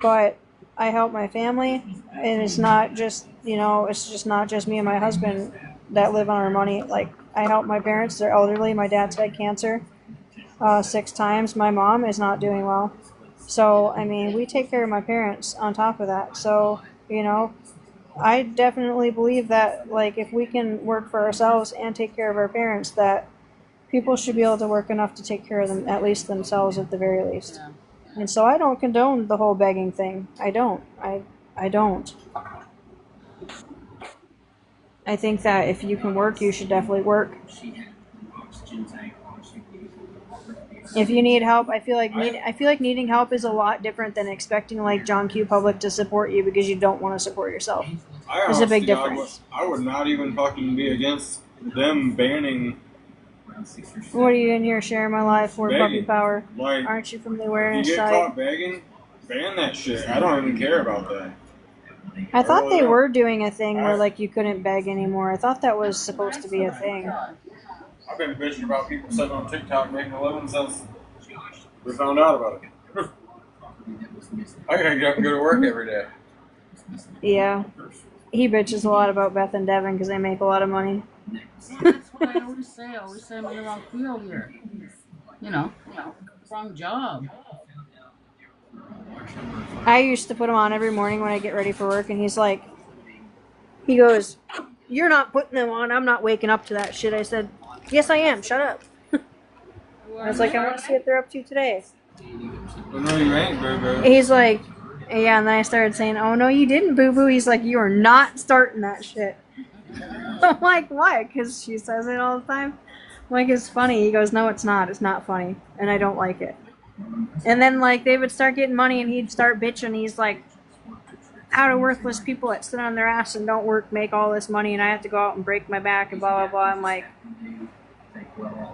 Speaker 1: but I help my family, and it's not just, it's just not just me and my husband that live on our money. Like, I help my parents, they're elderly, my dad's had cancer 6 times, my mom is not doing well. So, I mean, we take care of my parents on top of that. So, I definitely believe that, like, if we can work for ourselves and take care of our parents, that people should be able to work enough to take care of them, at least themselves at the very least. And so I don't condone the whole begging thing. I don't. I don't. I think that if you can work, you should definitely work. If you need help, I feel like needing help is a lot different than expecting like John Q. Public to support you because you don't want to support yourself. There's a big difference.
Speaker 3: I would not even fucking be against them banning.
Speaker 1: What are you in here sharing my life for?
Speaker 3: Begging.
Speaker 1: Puppy power.
Speaker 3: Like,
Speaker 1: Aren't you from the
Speaker 3: if
Speaker 1: awareness
Speaker 3: you get
Speaker 1: side?
Speaker 3: caught begging, ban that shit. I don't even care about that.
Speaker 1: I thought
Speaker 3: really
Speaker 1: they
Speaker 3: don't.
Speaker 1: were doing a thing where like you couldn't beg anymore. I thought that was supposed to be a thing.
Speaker 3: I've been bitching about people sitting on TikTok making a living since we found out about it. I gotta get up and go to work every day.
Speaker 1: Yeah. He bitches a lot about Beth and Devin because they make a lot of money.
Speaker 2: That's what I always say. I always say I'm in the wrong field here. Wrong job.
Speaker 1: I used to put him on every morning when I get ready for work, and he goes, "You're not putting them on. I'm not waking up to that shit." I said, "Yes, I am. Shut up." I was like, "I want to see what they're up to today."
Speaker 3: Well, no, you ain't, boo-boo.
Speaker 1: He's like, "Yeah," and then I started saying, "Oh, no, you didn't, boo-boo." He's like, "You are not starting that shit." I'm like, "Why?" Because she says it all the time. I'm like, "It's funny." He goes, "No, it's not. It's not funny, and I don't like it." And then, like, they would start getting money, and he'd start bitching. He's like, "How do worthless people that sit on their ass and don't work make all this money, and I have to go out and break my back and blah, blah, blah." I'm like,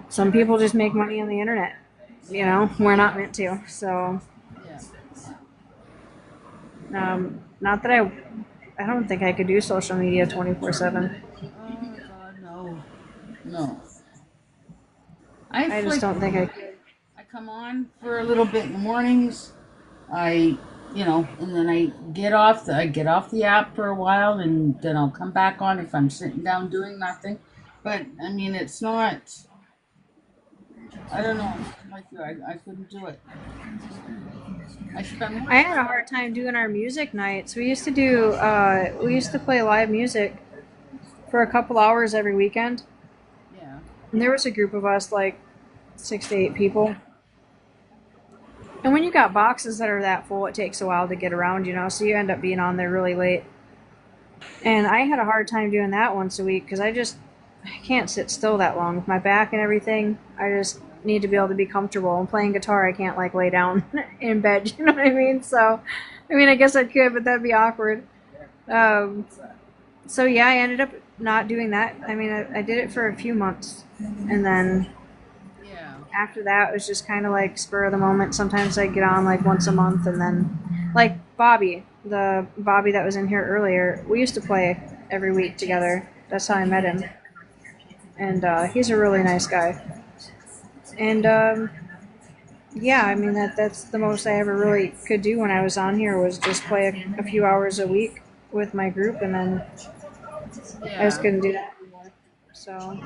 Speaker 1: some people just make money on the internet. We're not meant to. So, not that I don't think I could do social media 24/7.
Speaker 2: Oh God, no.
Speaker 1: I just don't think I could.
Speaker 2: I come on for a little bit in the mornings. And then I get off the app for a while, and then I'll come back on if I'm sitting down doing nothing. But I mean, it's not. I don't know. Like you, I couldn't do it.
Speaker 1: I had a hard time doing our music nights. We used to play live music for a couple hours every weekend.
Speaker 2: Yeah.
Speaker 1: And there was a group of us, like 6 to 8 people. And when you got boxes that are that full, it takes a while to get around, so you end up being on there really late. And I had a hard time doing that once a week because I can't sit still that long with my back and everything. I just need to be able to be comfortable. And playing guitar, I can't like lay down in bed, you know what I mean? So, I guess I could, but that'd be awkward. So yeah, I ended up not doing that. I mean, I did it for a few months, and then
Speaker 2: Yeah.
Speaker 1: after that, it was just kind of like spur of the moment. Sometimes I get on like once a month, and then like Bobby, the Bobby that was in here earlier, we used to play every week together. That's how I met him, and he's a really nice guy. And yeah, I mean that's the most I ever really could do when I was on here was just play a few hours a week with my group, and then I just
Speaker 2: Yeah.
Speaker 1: couldn't do that anymore. So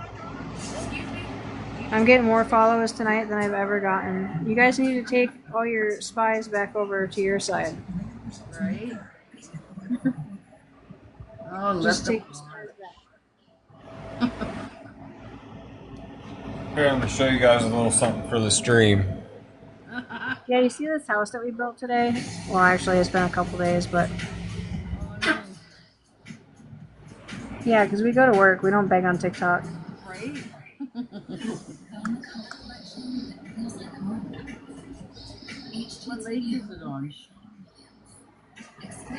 Speaker 1: I'm getting more followers tonight than I've ever gotten. You guys need to take all your spies back over to your side.
Speaker 2: Right? Oh, let
Speaker 1: Just
Speaker 2: the
Speaker 1: take your spies back.
Speaker 3: Here, I'm gonna show you guys a little something for the stream.
Speaker 1: Yeah, you see this house that we built today? Well, actually, it's been a couple days, but yeah, because we go to work. We don't beg on TikTok.
Speaker 2: right? What lake is it on?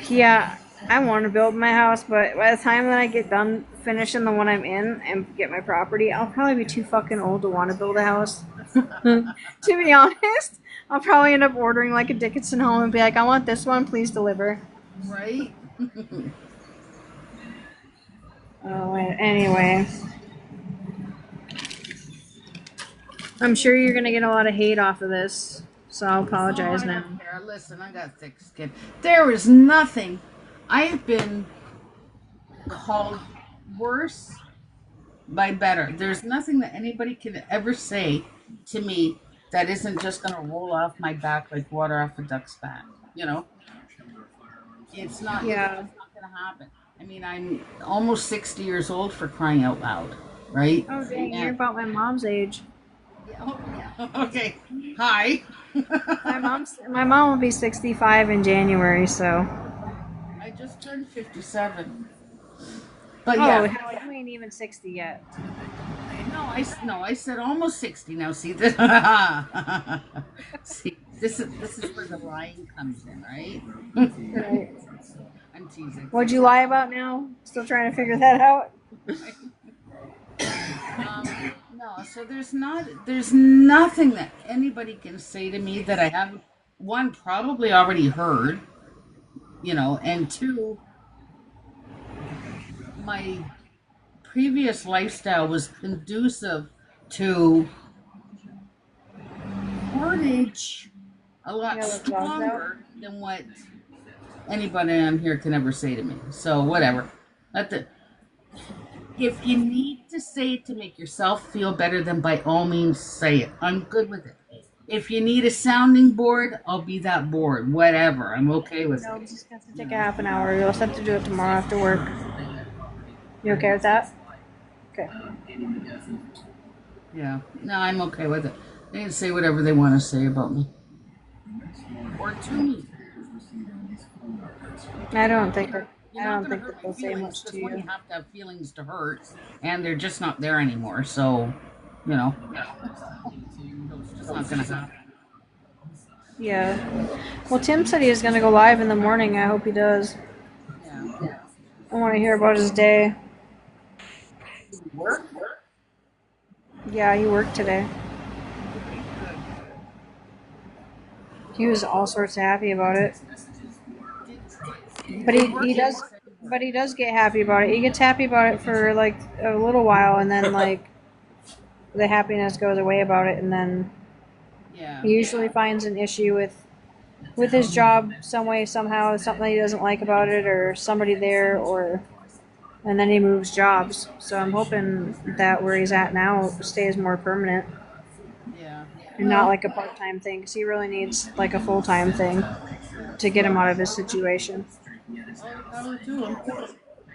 Speaker 1: Yeah, I want to build my house, but by the time that I get done finishing the one I'm in and get my property, I'll probably be too fucking old to want to build a house. To be honest, I'll probably end up ordering like a Dickinson home and be like, I want this one, please deliver.
Speaker 2: Right?
Speaker 1: Oh, anyway. I'm sure you're gonna get a lot of hate off of this, so I'll apologize
Speaker 2: Oh, I
Speaker 1: now.
Speaker 2: don't care. Listen, I got thick skin. There is nothing. I have been called worse by better. There's nothing that anybody can ever say to me that isn't just going to roll off my back like water off a duck's back. You know, it's not.
Speaker 1: Yeah.
Speaker 2: It's not going to happen. I mean, I'm almost 60 years old for crying out loud, right?
Speaker 1: Oh, dang,
Speaker 2: Yeah.
Speaker 1: you're about my mom's age.
Speaker 2: Okay. Hi.
Speaker 1: My mom will be 65 in January, so.
Speaker 2: I just turned 57. But
Speaker 1: Oh,
Speaker 2: yeah.
Speaker 1: hell, you ain't even 60 yet.
Speaker 2: No, I said almost 60 now. See this? See, this is where the lying comes in, right?
Speaker 1: Right.
Speaker 2: I'm teasing.
Speaker 1: What'd you lie about now? Still trying to figure that out?
Speaker 2: No, so there's nothing that anybody can say to me that I haven't one probably already heard, you know, and two, my previous lifestyle was conducive to wordage a lot
Speaker 1: Yeah, that's what I was
Speaker 2: stronger than what anybody on here can ever say to me. So whatever. If you need to say it to make yourself feel better, then by all means say it. I'm good with it. If you need a sounding board, I'll be that board. Whatever. I'm okay with
Speaker 1: No,
Speaker 2: it.
Speaker 1: it's just going to take a half an hour. You'll have to do it tomorrow after work. You okay with that? Okay.
Speaker 2: Yeah. No, I'm okay with it. They can say whatever they want to say about me. Or to me.
Speaker 1: I don't think that.
Speaker 2: You're
Speaker 1: I
Speaker 2: not
Speaker 1: don't
Speaker 2: gonna
Speaker 1: think
Speaker 2: hurt
Speaker 1: that
Speaker 2: my
Speaker 1: they'll say
Speaker 2: feelings.
Speaker 1: much to
Speaker 2: Just when
Speaker 1: you.
Speaker 2: you have to have feelings to hurt, and they're just not there anymore. So, you know, it's just not gonna happen.
Speaker 1: Yeah. Well, Tim said he was going to go live in the morning. I hope he does.
Speaker 2: Yeah.
Speaker 1: I want to hear about his day.
Speaker 2: Work.
Speaker 1: Yeah, he worked today. He was all sorts of happy about it. But he does get happy about it. He gets happy about it for like a little while, and then like the happiness goes away about it, and then
Speaker 2: Yeah.
Speaker 1: he usually finds an issue with his job some way, somehow, something he doesn't like about it, or somebody there, or and then he moves jobs. So I'm hoping that where he's at now stays more permanent
Speaker 2: Yeah.
Speaker 1: and not like a part-time thing, because he really needs like a full-time thing to get him out of his situation.
Speaker 2: Power to him.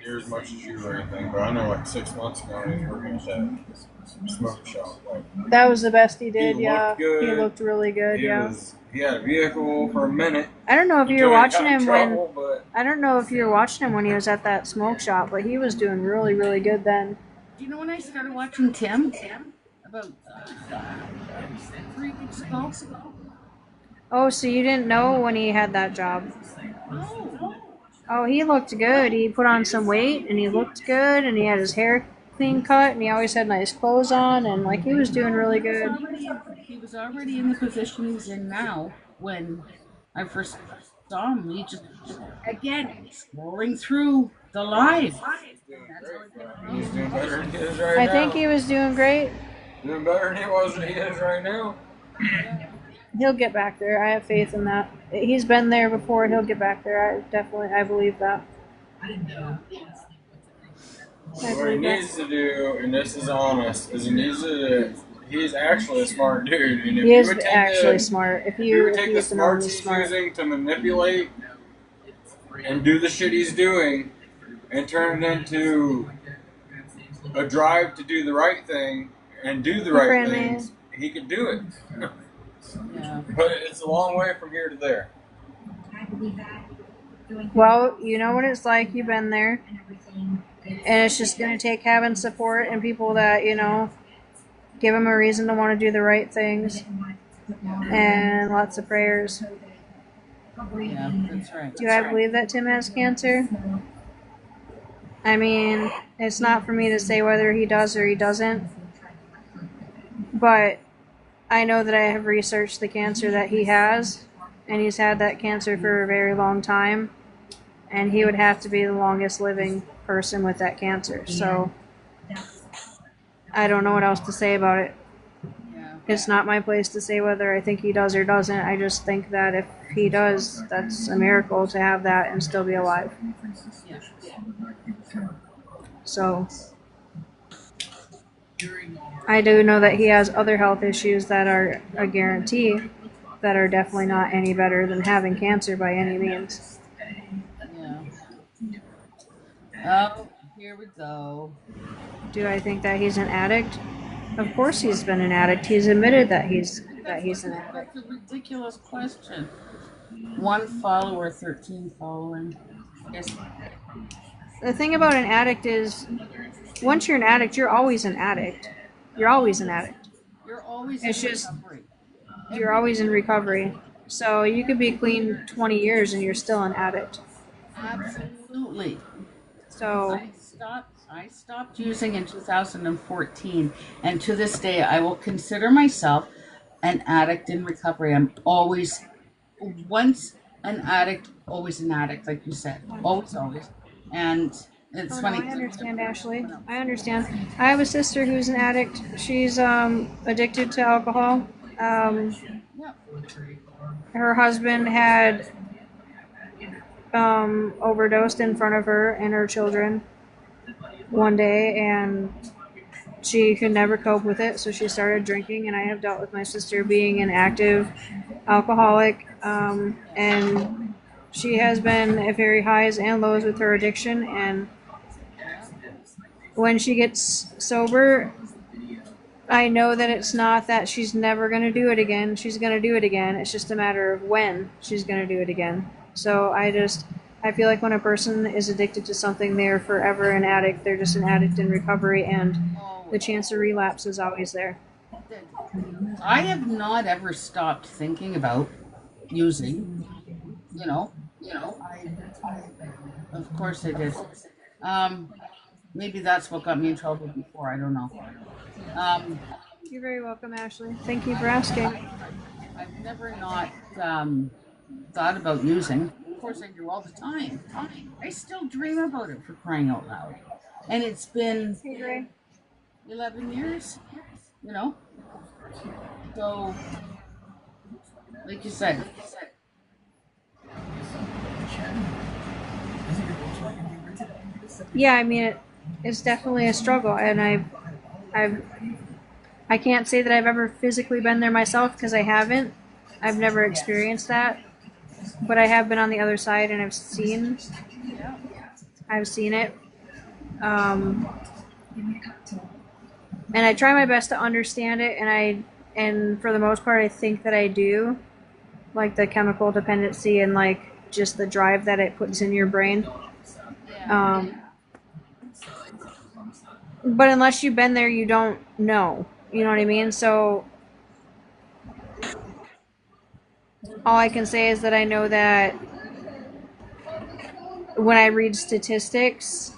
Speaker 3: Near as much as you or anything, but I know like 6 months ago he was working at that smoke shop. Like,
Speaker 1: That was the best he did.
Speaker 3: He
Speaker 1: Yeah,
Speaker 3: looked good.
Speaker 1: he looked really good.
Speaker 3: he
Speaker 1: Yeah.
Speaker 3: he had a vehicle for a minute.
Speaker 1: I don't know if you
Speaker 3: until
Speaker 1: were
Speaker 3: he
Speaker 1: watching
Speaker 3: got in
Speaker 1: him when
Speaker 3: trouble, but
Speaker 1: I don't know if you were watching him when he was at that smoke shop, but he was doing really, really good then.
Speaker 2: Do you know when I started watching Tim? About 3 weeks ago.
Speaker 1: Oh, so you didn't know when he had that job?
Speaker 2: Oh.
Speaker 1: Oh, he looked good. He put on some weight and he looked good and he had his hair clean cut and he always had nice clothes on and like he was doing really good.
Speaker 2: He was already in the position he's in now when I first saw him. He just, again, scrolling through the live.
Speaker 3: He's doing better than he is right
Speaker 1: I
Speaker 3: now.
Speaker 1: think he was doing great.
Speaker 3: Doing better than he is right now.
Speaker 1: He'll get back there. I have faith in that. He's been there before. He'll get back there. I believe that.
Speaker 6: I didn't know.
Speaker 3: What he needs to do, and this is honest, is he's actually a smart dude. And if
Speaker 1: He
Speaker 3: you
Speaker 1: is
Speaker 3: would take
Speaker 1: actually
Speaker 3: the,
Speaker 1: smart. If
Speaker 3: you
Speaker 1: you
Speaker 3: would take the
Speaker 1: get to know him,
Speaker 3: smarts
Speaker 1: he's
Speaker 3: he's
Speaker 1: smart.
Speaker 3: using to manipulate and do the shit he's doing and turn it into a drive to do the right thing and do the right
Speaker 1: Friend,
Speaker 3: things, he could do it.
Speaker 2: Yeah.
Speaker 3: But it's a long way from here to there.
Speaker 1: Well, you know what it's like. You've been there. And it's just going to take having support and people that, you know, give him a reason to want to do the right things. And lots of prayers.
Speaker 2: Yeah, that's right.
Speaker 1: Do I believe that Tim has cancer? I mean, it's not for me to say whether he does or he doesn't. But I know that I have researched the cancer that he has. And he's had that cancer for a very long time. And he would have to be the longest living person with that cancer. So I don't know what else to say about it.
Speaker 2: Yeah.
Speaker 1: It's not my place to say whether I think he does or doesn't. I just think that if he does, that's a miracle to have that and still be alive.
Speaker 2: Yeah.
Speaker 1: So I do know that he has other health issues that are a guarantee that are definitely not any better than having cancer by any means.
Speaker 2: Yeah. Oh, here we go.
Speaker 1: Do I think that he's an addict? Of course he's been an addict. He's admitted that he's an addict.
Speaker 2: That's a ridiculous question. 1 follower, 13 following. Yes.
Speaker 1: The thing about an addict is once you're an addict, you're always an addict. You're always an addict.
Speaker 2: You're always
Speaker 1: It's
Speaker 2: in
Speaker 1: just-
Speaker 2: recovery.
Speaker 1: You're always in recovery. So you could be clean 20 years and you're still an addict.
Speaker 2: Absolutely.
Speaker 1: So
Speaker 2: I stopped using in 2014, and to this day, I will consider myself an addict in recovery. I'm always, once an addict, always an addict, like you said. Always, always. And it's
Speaker 1: Oh, no,
Speaker 2: funny.
Speaker 1: I understand, Ashley. I understand. I have a sister who's an addict. She's addicted to alcohol.
Speaker 2: Yeah.
Speaker 1: Her husband had overdosed in front of her and her children one day, and she could never cope with it, so she started drinking. And I have dealt with my sister being an active alcoholic, and she has been at very highs and lows with her addiction. And when she gets sober, I know that it's not that she's never going to do it again. She's going to do it again. It's just a matter of when she's going to do it again. So I feel like when a person is addicted to something, they're forever an addict. They're just an addict in recovery, and the chance of relapse is always there.
Speaker 2: I have not ever stopped thinking about using, you know, of course I did. Maybe that's what got me in trouble before, I don't know.
Speaker 1: You're very welcome, Ashley. Thank you for asking.
Speaker 2: I've never not thought about using. Of course I do all the time. I still dream about it, for crying out loud. And it's been
Speaker 1: Hey, Gray.
Speaker 2: 11 years, you know? So, like you said,
Speaker 1: Yeah, I mean, it's definitely a struggle, and I can't say that I've ever physically been there myself because I haven't. I've never experienced that, but I have been on the other side, and I've seen it. And I try my best to understand it, and for the most part, I think that I do, like the chemical dependency and like just the drive that it puts in your brain. But unless you've been there, you don't know. You know what I mean? So all I can say is that I know that when I read statistics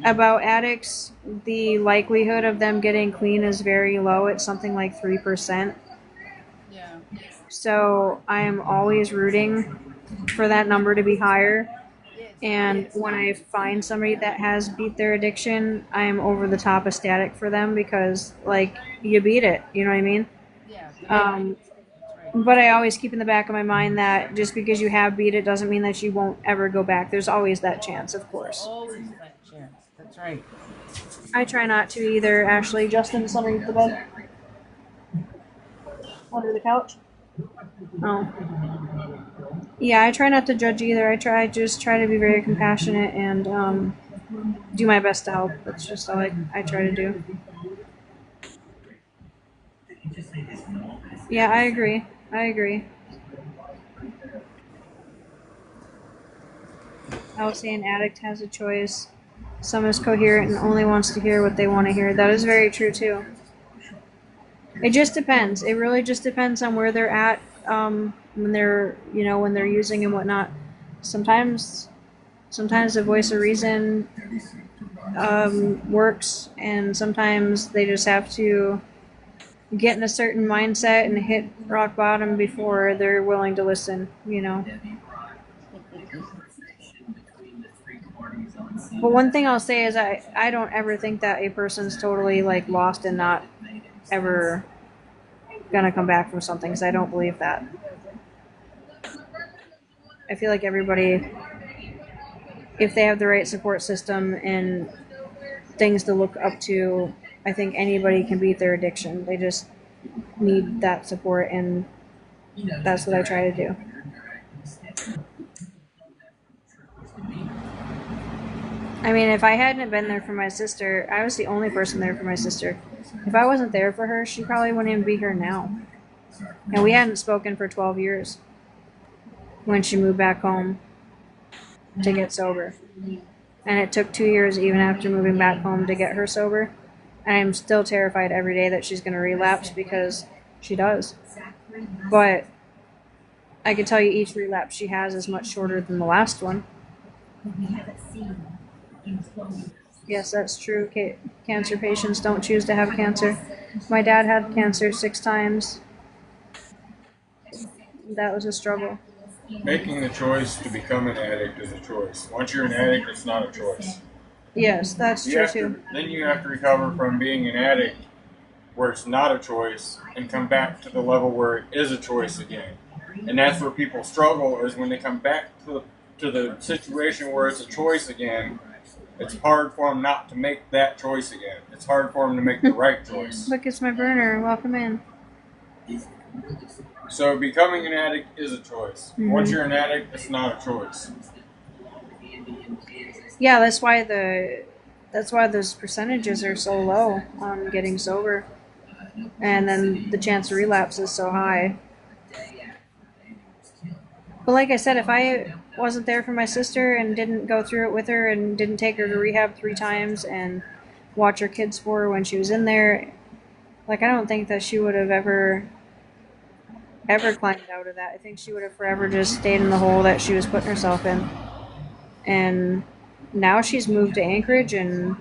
Speaker 1: about addicts, the likelihood of them getting clean is very low. It's something like 3%.
Speaker 2: Yeah.
Speaker 1: So I am always rooting for that number to be higher. And when I find somebody that has beat their addiction, I am over the top ecstatic for them because, like, you beat it. You know what I mean?
Speaker 2: Yeah.
Speaker 1: Um, but I always keep in the back of my mind that just because you have beat it doesn't mean that you won't ever go back. There's always that chance, of course.
Speaker 2: Always that chance. That's right.
Speaker 1: I try not to either, Ashley. Justin's underneath the bed. Under the couch? Oh. Yeah, I try not to judge either. I just try to be very compassionate and do my best to help. That's just all I try to do. Yeah, I agree. I agree. I would say an addict has a choice. Some is coherent and only wants to hear what they want to hear. That is very true too. It just depends. It really just depends on where they're at when they're when they're using and whatnot. Sometimes the voice of reason works, and sometimes they just have to get in a certain mindset and hit rock bottom before they're willing to listen. But one thing I'll say is I don't ever think that a person's totally like lost and not ever gonna come back from something, because I don't believe that. I feel like everybody, if they have the right support system and things to look up to, I think anybody can beat their addiction. They just need that support, and that's what I try to do. I mean, if I hadn't been there for my sister, I was the only person there for my sister. If I wasn't there for her, she probably wouldn't even be here now. And we hadn't spoken for 12 years when she moved back home to get sober. And it took 2 years even after moving back home to get her sober. And I'm still terrified every day that she's going to relapse, because she does. But I can tell you each relapse she has is much shorter than the last one. Yes, that's true. Cancer patients don't choose to have cancer. My dad had cancer 6 times. That was a struggle.
Speaker 3: Making the choice to become an addict is a choice. Once you're an addict, it's not a choice.
Speaker 1: Yes, that's true too.
Speaker 3: Then you have to recover from being an addict where it's not a choice and come back to the level where it is a choice again. And that's where people struggle, is when they come back to the situation where it's a choice again. It's hard for them not to make that choice again. It's hard for them to make the right choice.
Speaker 1: Look, it's my burner. Welcome in.
Speaker 3: So becoming an addict is a choice.
Speaker 1: Mm-hmm.
Speaker 3: Once you're an addict, it's not a choice.
Speaker 1: Yeah, that's why those percentages are so low on getting sober, and then the chance of relapse is so high. But like I said, if I wasn't there for my sister and didn't go through it with her and didn't take her to rehab 3 times and watch her kids for her when she was in there, like, I don't think that she would have ever climbed out of that. I think she would have forever just stayed in the hole that she was putting herself in. And now she's moved to Anchorage and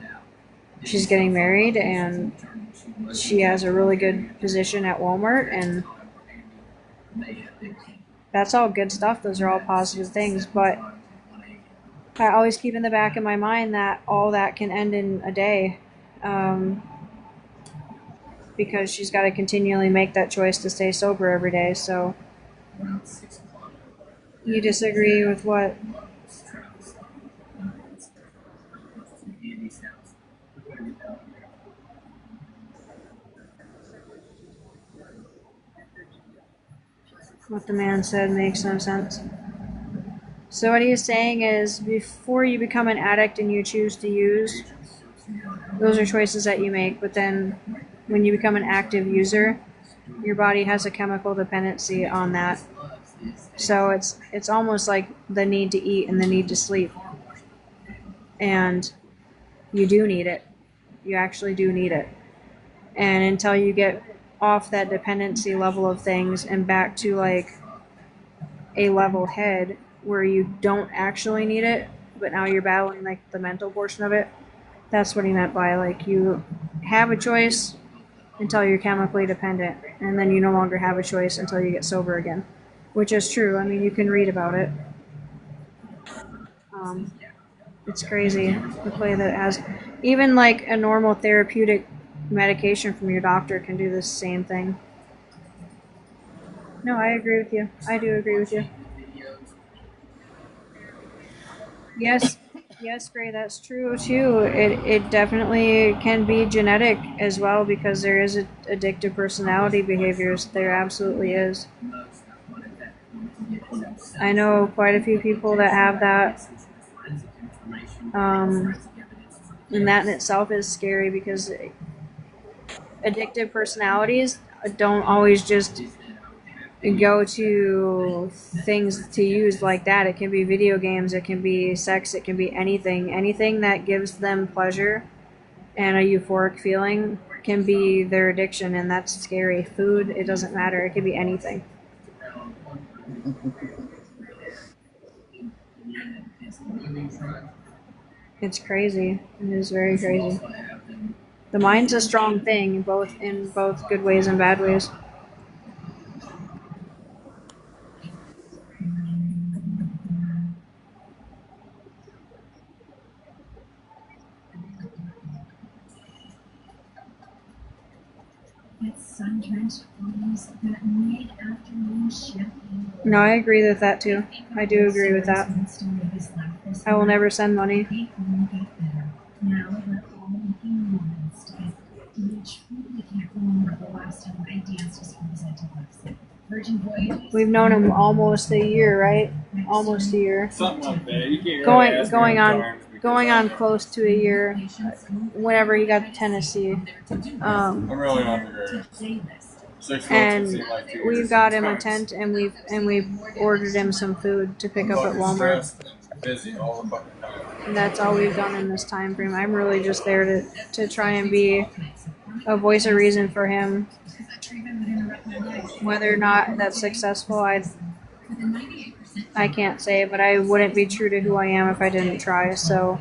Speaker 1: she's getting married and she has a really good position at Walmart, and that's all good stuff. Those are all positive things, but I always keep in the back of my mind that all that can end in a day, because she's got to continually make that choice to stay sober every day. So you disagree with what? What the man said makes no sense. So what he's saying is, before you become an addict and you choose to use, those are choices that you make. But then when you become an active user, your body has a chemical dependency on that. So it's almost like the need to eat and the need to sleep. And you do need it. You actually do need it. And until you get off that dependency level of things and back to like a level head where you don't actually need it, but now you're battling like the mental portion of it. That's what he meant by like you have a choice until you're chemically dependent, and then you no longer have a choice until you get sober again, which is true. I mean, you can read about it. It's crazy the play that it has. Even like a normal therapeutic medication from your doctor can do the same thing. No, I agree with you. I do agree with you. Yes, yes, Gray, that's true too. It definitely can be genetic as well because there is addictive personality behaviors. There absolutely is. I know quite a few people that have that. And that in itself is scary because addictive personalities don't always just go to things to use like that. It can be video games, it can be sex, it can be anything. Anything that gives them pleasure and a euphoric feeling can be their addiction, and that's scary. Food, it doesn't matter. It could be anything. It's crazy. It is very crazy. The mind's a strong thing, in both good ways and bad ways.
Speaker 6: Sun transforms that mid-afternoon shift.
Speaker 1: No, I agree with that too. I do agree with that. I will never send money.
Speaker 6: Now we're all making moments together. You truly can't remember the last time I danced as far as I did last night. Virgin Voyages.
Speaker 1: We've known him almost a year, right? Almost a year.
Speaker 3: Something like that. You can't really ask
Speaker 1: Going
Speaker 3: me
Speaker 1: on
Speaker 3: times because
Speaker 1: going on close to a year. Whenever he got to Tennessee,
Speaker 3: I'm really not the greatest. 6 months would
Speaker 1: and
Speaker 3: seem like 2
Speaker 1: we've
Speaker 3: years
Speaker 1: got him a
Speaker 3: sometimes.
Speaker 1: tent, and we've ordered him some food to pick up at
Speaker 3: Fucking
Speaker 1: Walmart.
Speaker 3: stressed and busy all the fucking time.
Speaker 1: And that's all we've done in this time frame. I'm really just there to try and be a voice of reason for him. Whether or not that's successful, I can't say, but I wouldn't be true to who I am if I didn't try. So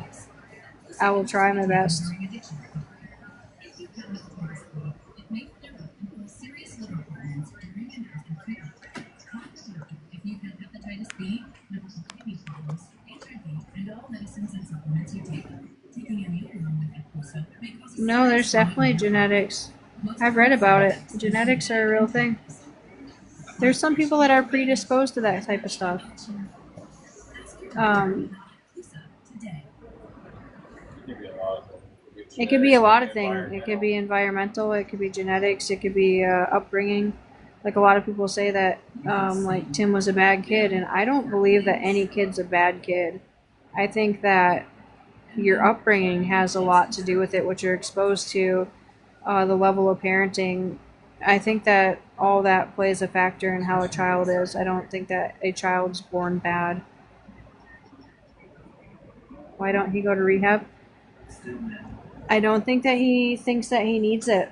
Speaker 1: I will try my best. No, there's definitely genetics. I've read about it. Genetics are a real thing. There's some people that are predisposed to that type of stuff. It could be a lot of things. It could be environmental. It could be genetics. It could be upbringing. Like a lot of people say that, like Tim was a bad kid, and I don't believe that any kid's a bad kid. I think that your upbringing has a lot to do with it, what you're exposed to, the level of parenting. I think that all that plays a factor in how a child is. I don't think that a child's born bad. Why don't he go to rehab? I don't think that he thinks that he needs it,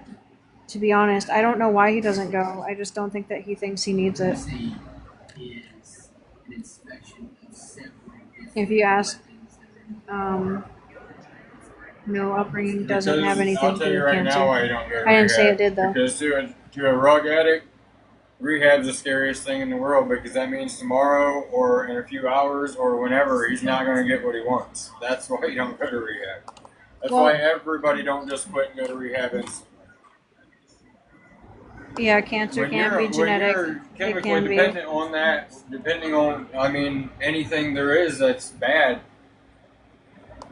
Speaker 1: to be honest. I don't know why he doesn't go. I just don't think that he thinks he needs it. If you ask, no, upbringing doesn't
Speaker 3: Because
Speaker 1: have anything
Speaker 3: I'll
Speaker 1: to
Speaker 3: tell
Speaker 1: do
Speaker 3: you
Speaker 1: with
Speaker 3: right
Speaker 1: cancer.
Speaker 3: now why you don't go to
Speaker 1: I didn't say
Speaker 3: rehab.
Speaker 1: it did, though.
Speaker 3: Because to a rug addict, rehab's the scariest thing in the world because that means tomorrow or in a few hours or whenever he's not going to get what he wants. That's why you don't go to rehab. That's why everybody don't just quit and go to rehab instantly.
Speaker 1: Yeah, cancer can be genetic.
Speaker 3: When you're
Speaker 1: It
Speaker 3: chemically
Speaker 1: can be.
Speaker 3: dependent on that, depending on, I mean, anything there is that's bad,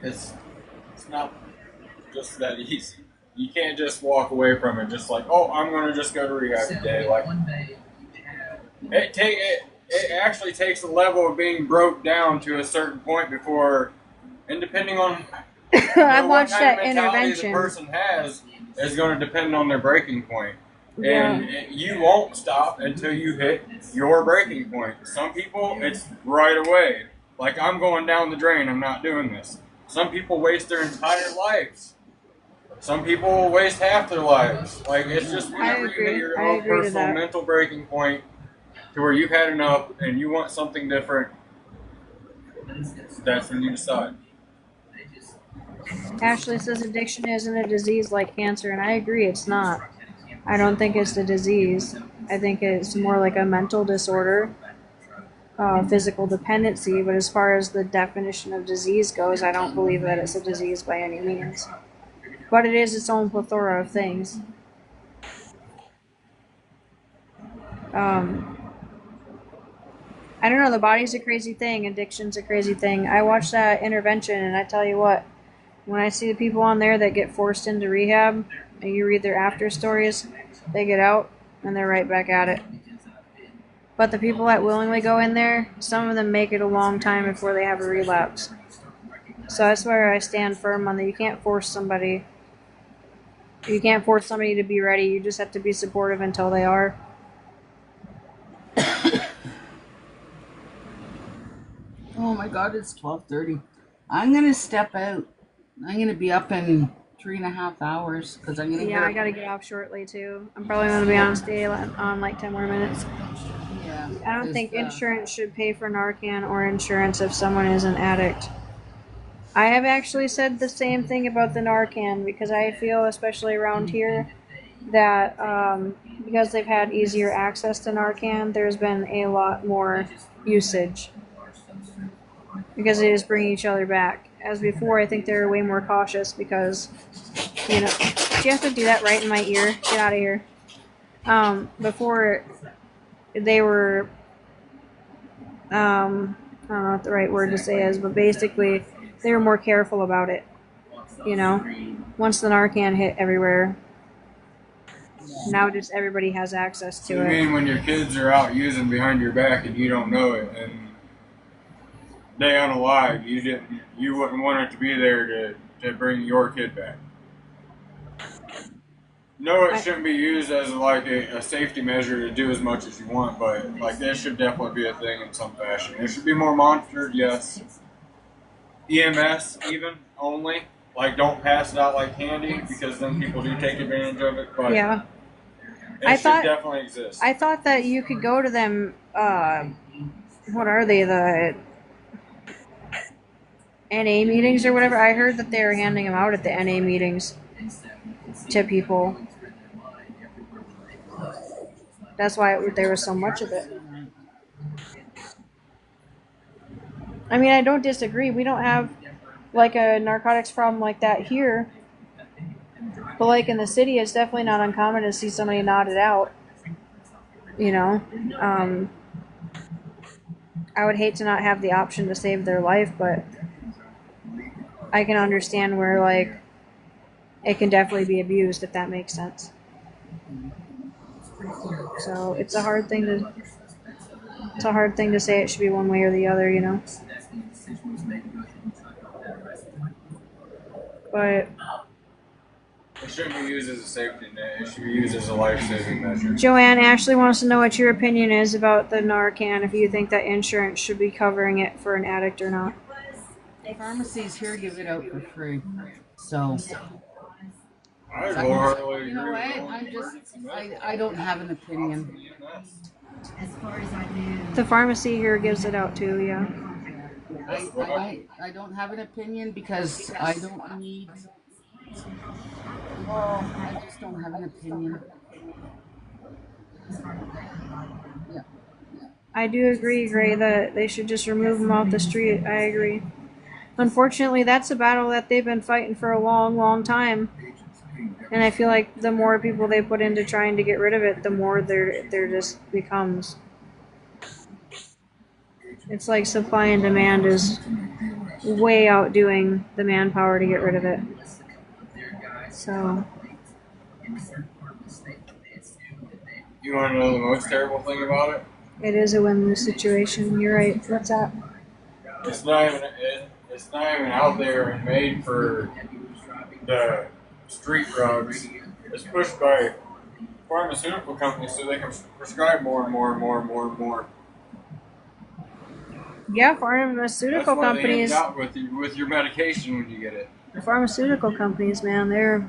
Speaker 3: it's not just that easy. You can't just walk away from it just like, oh, I'm going to just go to rehab today. Like, it actually takes a level of being broke down to a certain point before, and depending on
Speaker 1: I watched
Speaker 3: what kind
Speaker 1: that
Speaker 3: of mentality
Speaker 1: intervention.
Speaker 3: the person has is going to depend on their breaking point.
Speaker 1: Yeah.
Speaker 3: And you won't stop until you hit your breaking point. Some people, it's right away. Like, I'm going down the drain. I'm not doing this. Some people waste their entire lives. Some people waste half their lives. Like, it's just whenever you hit your own
Speaker 1: agree to
Speaker 3: personal
Speaker 1: that.
Speaker 3: mental breaking point to where you've had enough and you want something different, That's when you decide.
Speaker 1: Ashley says addiction isn't a disease like cancer, and I agree, it's not. I don't think it's a disease. I think it's more like a mental disorder, physical dependency. But as far as the definition of disease goes, I don't believe that it's a disease by any means. But it is its own plethora of things. I don't know, the body's a crazy thing, addiction's a crazy thing. I watched that intervention, and I tell you what, when I see the people on there that get forced into rehab, and you read their after stories, they get out and they're right back at it. But the people that willingly go in there, some of them make it a long time before they have a relapse. So that's where I stand firm on that. You can't force somebody. You can't force somebody to be ready. You just have to be supportive until they are.
Speaker 2: Oh my God, it's 12:30. I'm gonna step out. I'm gonna be up in 3.5 hours because I'm gonna.
Speaker 1: Yeah, I gotta get off shortly too. I'm probably gonna be on stay on like 10 more minutes.
Speaker 2: Yeah.
Speaker 1: I don't think insurance should pay for Narcan or insurance if someone is an addict. I have actually said the same thing about the Narcan because I feel, especially around here, that because they've had easier access to Narcan, there's been a lot more usage because they just bring each other back. As before, I think they're way more cautious because, do you have to do that right in my ear? Get out of here. Before, they were, I don't know what the right word to say is, but basically, they were more careful about it. Once the Narcan hit everywhere, now just everybody has access to
Speaker 3: You
Speaker 1: it.
Speaker 3: mean when your kids are out using behind your back and you don't know it, and they unalive, you wouldn't want it to be there to bring your kid back. No, it shouldn't be used as like a safety measure to do as much as you want, but like this should definitely be a thing in some fashion. It should be more monitored, yes. EMS even only. Like don't pass it out like candy because then people do take advantage of it. But
Speaker 1: Yeah.
Speaker 3: it should definitely exist.
Speaker 1: I thought that you could go to them, what are they, the NA meetings or whatever? I heard that they were handing them out at the NA meetings to people. That's why there was so much of it. I mean, I don't disagree. We don't have like a narcotics problem like that here. But like in the city, it's definitely not uncommon to see somebody nodded out. I would hate to not have the option to save their life, but I can understand where like it can definitely be abused if that makes sense. So it's a hard thing to say it should be one way or the other, But
Speaker 3: It shouldn't be used as a safety net. It should be used as a life-saving measure.
Speaker 1: Joanne Ashley wants to know what your opinion is about the Narcan, if you think that insurance should be covering it for an addict or not.
Speaker 2: Pharmacies here give it out for free. So
Speaker 3: I wholeheartedly
Speaker 2: you know
Speaker 3: agree
Speaker 2: what?
Speaker 3: with
Speaker 2: I don't have an opinion.
Speaker 6: As far as I knew,
Speaker 1: The pharmacy here gives it out too, yeah.
Speaker 2: I don't have an opinion because I don't need. Well, I just don't have an opinion. Yeah.
Speaker 1: I do agree, Gray, that they should just remove them off the street. I agree. Unfortunately, that's a battle that they've been fighting for a long, long time. And I feel like the more people they put into trying to get rid of it, the more there just becomes. It's like supply and demand is way outdoing the manpower to get rid of it. So
Speaker 3: You want to know the most terrible thing about it?
Speaker 1: it is a win-lose situation. You're right. What's that?
Speaker 3: It's not even out there and made for the street drugs. It's pushed by pharmaceutical companies so they can prescribe more and more and more and more and more.
Speaker 1: Yeah,
Speaker 3: That's
Speaker 1: pharmaceutical
Speaker 3: what they
Speaker 1: companies.
Speaker 3: end out with your medication when you get it.
Speaker 1: The pharmaceutical companies, man, they're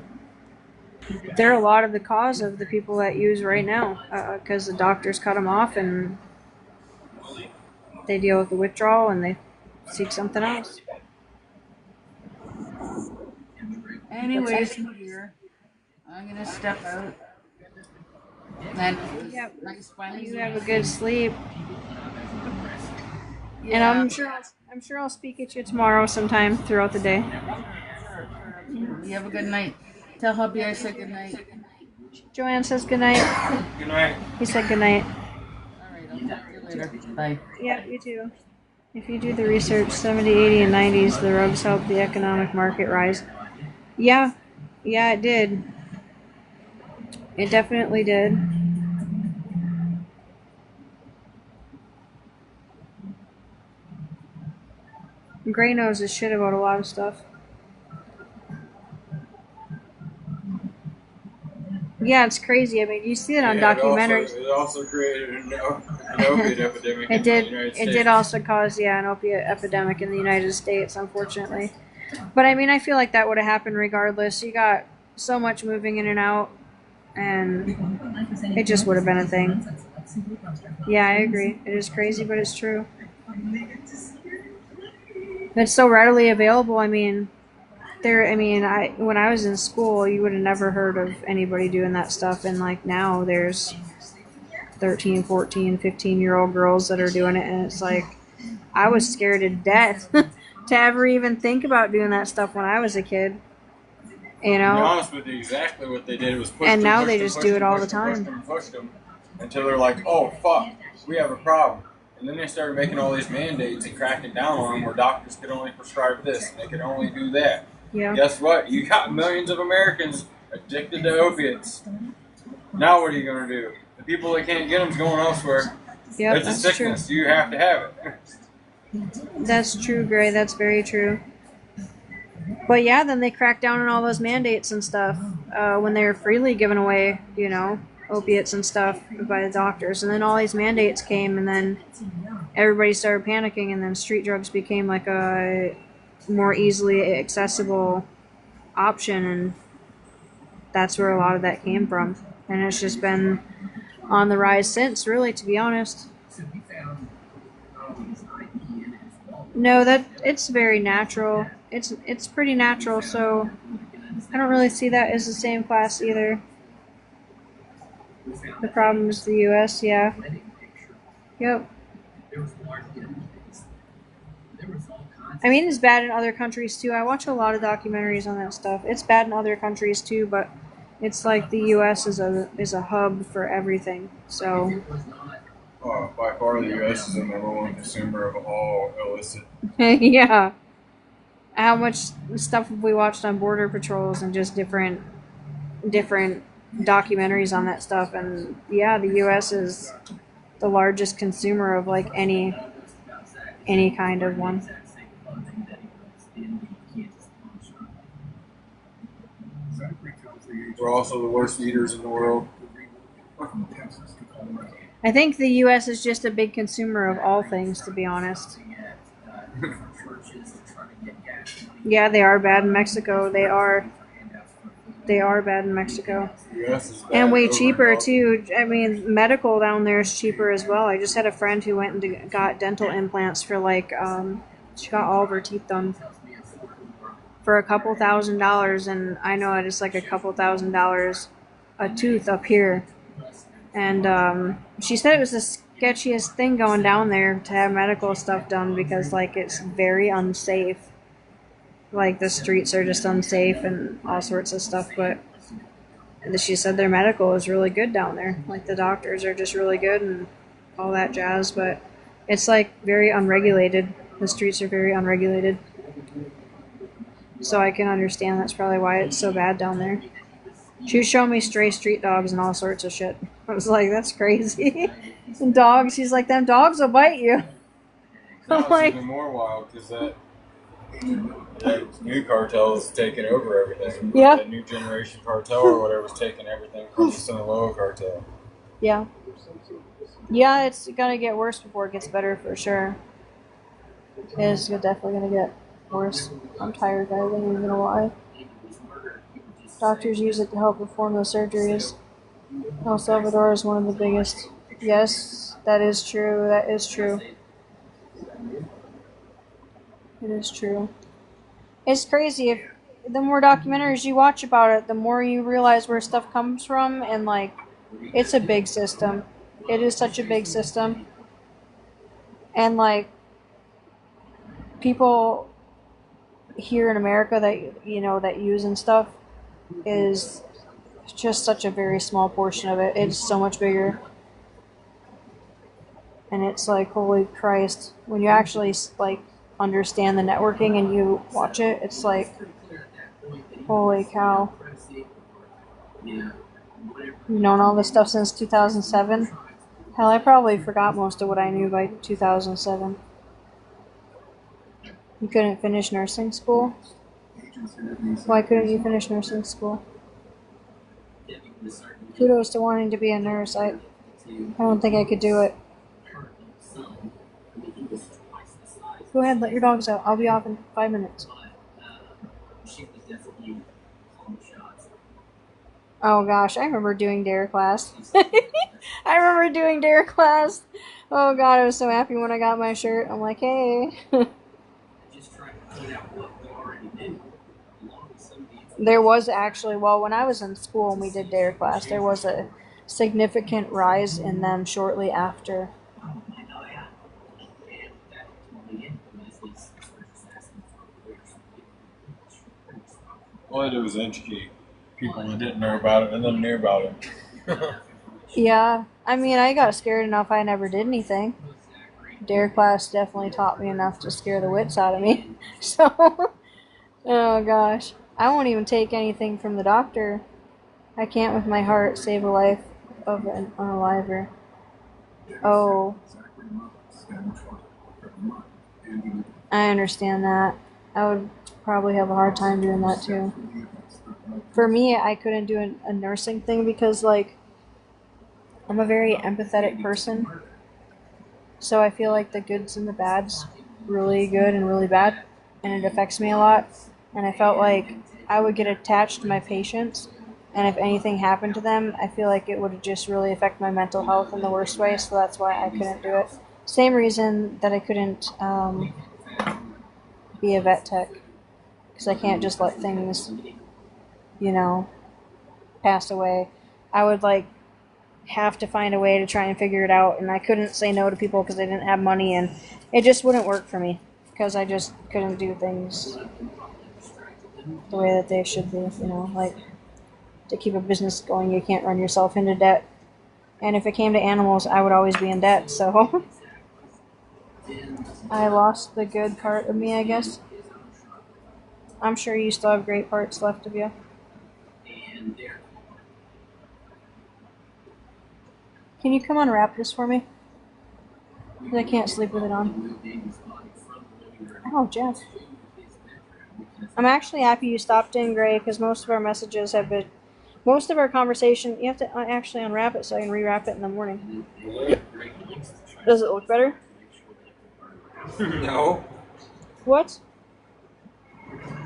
Speaker 1: a lot of the cause of the people that use right now, because the doctors cut them off and they deal with the withdrawal and seek something else.
Speaker 2: Anyways, here I'm gonna step out. And it was
Speaker 1: Yep.
Speaker 2: nice finally.
Speaker 1: You have a good sleep, and
Speaker 2: Yeah.
Speaker 1: I'm sure I'll speak at you tomorrow sometime throughout the day.
Speaker 2: You have a good night. Tell hubby I said good night.
Speaker 1: Joanne says good night.
Speaker 3: Good night.
Speaker 1: He said good night.
Speaker 2: All right, I'll talk to you later. Bye.
Speaker 1: Yeah, you too. If you do the research, 70, 80, and 90s, the rugs helped the economic market rise. Yeah, it did. It definitely did. Gray knows his shit about a lot of stuff. Yeah, it's crazy. I mean, you see it on documentaries.
Speaker 3: It also created an opiate epidemic
Speaker 1: It
Speaker 3: in
Speaker 1: did.
Speaker 3: the United
Speaker 1: It
Speaker 3: States.
Speaker 1: did also cause an opiate epidemic in the United States, unfortunately. But I mean, I feel like that would have happened regardless. You got so much moving in and out, and it just would have been a thing. Yeah, I agree. It is crazy, but it's true. It's so readily available. I mean, when I was in school, you would have never heard of anybody doing that stuff, and like now there's 13, 14, 15-year-old girls that are doing it, and it's like I was scared to death to ever even think about doing that stuff when I was a kid. You
Speaker 3: To be
Speaker 1: know,
Speaker 3: honest with you, exactly what they did was push
Speaker 1: And
Speaker 3: them,
Speaker 1: now
Speaker 3: push
Speaker 1: they
Speaker 3: them,
Speaker 1: just
Speaker 3: push
Speaker 1: do
Speaker 3: them,
Speaker 1: it all
Speaker 3: push
Speaker 1: the
Speaker 3: them,
Speaker 1: time.
Speaker 3: Push them, push them, until they're like, oh, fuck, we have a problem. And then they started making all these mandates and cracking down on them where doctors could only prescribe this and they could only do that.
Speaker 1: yeah,
Speaker 3: Guess what? You got millions of Americans addicted to opiates. Now what are you going to do? The people that can't get them's going elsewhere.
Speaker 1: yep,
Speaker 3: It's a
Speaker 1: that's true.
Speaker 3: sickness. You have to have it.
Speaker 1: That's true, Gray. That's very true. But yeah, then they cracked down on all those mandates and stuff when they were freely giving away, opiates and stuff by the doctors. And then all these mandates came, and then everybody started panicking, and then street drugs became like a more easily accessible option, and that's where a lot of that came from. And it's just been on the rise since, really, to be honest. No, that it's very natural. It's pretty natural, so I don't really see that as the same class either. The problem is the U.S. Yeah. Yep. I mean, it's bad in other countries too. I watch a lot of documentaries on that stuff. It's bad in other countries too, but it's like the U.S. is a hub for everything. So
Speaker 3: By far, the U.S. is the number one consumer of all illicit.
Speaker 1: yeah. How much stuff have we watched on border patrols and just different documentaries on that stuff? And yeah, the U.S. is the largest consumer of like any kind of one.
Speaker 3: We're also the worst eaters in the world.
Speaker 1: I think the U.S. is just a big consumer of all things, to be honest. Yeah, they are bad in Mexico. They are bad in Mexico.
Speaker 3: The U.S. is bad
Speaker 1: And way
Speaker 3: over
Speaker 1: cheaper,
Speaker 3: and
Speaker 1: too. I mean, medical down there is cheaper as well. I just had a friend who went and got dental implants for she got all of her teeth done for a couple $1,000s, and I know it's like a couple $1,000s a tooth up here. And she said it was the sketchiest thing going down there to have medical stuff done because, like, it's very unsafe. Like, the streets are just unsafe and all sorts of stuff, but she said their medical is really good down there. Like, the doctors are just really good and all that jazz, but it's, like, very unregulated. The streets are very unregulated. So I can understand that's probably why it's so bad down there. She was showing me stray street dogs and all sorts of shit. I was like, that's crazy. And dogs, she's like, them dogs will bite you.
Speaker 3: Now
Speaker 1: I'm
Speaker 3: it's
Speaker 1: like,
Speaker 3: even more wild because that new cartel is taking over everything.
Speaker 1: Yeah.
Speaker 3: That new generation cartel or whatever is taking everything from the Sinaloa cartel.
Speaker 1: yeah. Yeah, it's gonna get worse before it gets better for sure. It's definitely gonna get worse. I'm tired, guys. I don't even know why. Doctors use it to help perform the surgeries. El Salvador is one of the biggest. Yes, that is true. That is true. It is true. It's crazy. If the more documentaries you watch about it, the more you realize where stuff comes from, and like, it's a big system. It is such a big system, and like, people here in America that that use and stuff is just such a very small portion of it. It's so much bigger, and it's like, holy Christ, when you actually like understand the networking and you watch it, it's like, holy cow. You've known all this stuff since 2007? Hell, I probably forgot most of what I knew by 2007. You couldn't finish nursing school? Why couldn't you finish nursing school? Kudos to wanting to be a nurse. I don't think I could do it. Go ahead, let your dogs out. I'll be off in 5 minutes. Oh gosh, I remember doing dare class. I remember doing dare class. Oh god, I was so happy when I got my shirt. I'm like, hey. There was actually, well, when I was in school and we did dare class, there was a significant rise in them shortly after.
Speaker 3: All I did was educate people that didn't know about it and then knew about it.
Speaker 1: Yeah, I mean, I got scared enough I never did anything. Dare class definitely taught me enough to scare the wits out of me. So, oh gosh. I won't even take anything from the doctor. I can't with my heart save a life of an unaliver. Oh. I understand that. I would probably have a hard time doing that too. For me, I couldn't do a nursing thing because, like, I'm a very empathetic person. So I feel like the goods and the bads really good and really bad, and it affects me a lot. And I felt like I would get attached to my patients, and if anything happened to them, I feel like it would just really affect my mental health in the worst way, so that's why I couldn't do it. Same reason that I couldn't be a vet tech, because I can't just let things, pass away. I would, like, have to find a way to try and figure it out, and I couldn't say no to people because I didn't have money, and it just wouldn't work for me, because I just couldn't do things the way that they should be, like, to keep a business going, you can't run yourself into debt. And if it came to animals, I would always be in debt, so I lost the good part of me, I guess. I'm sure you still have great parts left of you. Can you come unwrap this for me? Because I can't sleep with it on. Oh, Jeff. I'm actually happy you stopped in, Gray, because most of our messages have been... Most of our conversation... You have to actually unwrap it so I can rewrap it in the morning. Does it look better?
Speaker 3: No.
Speaker 1: What?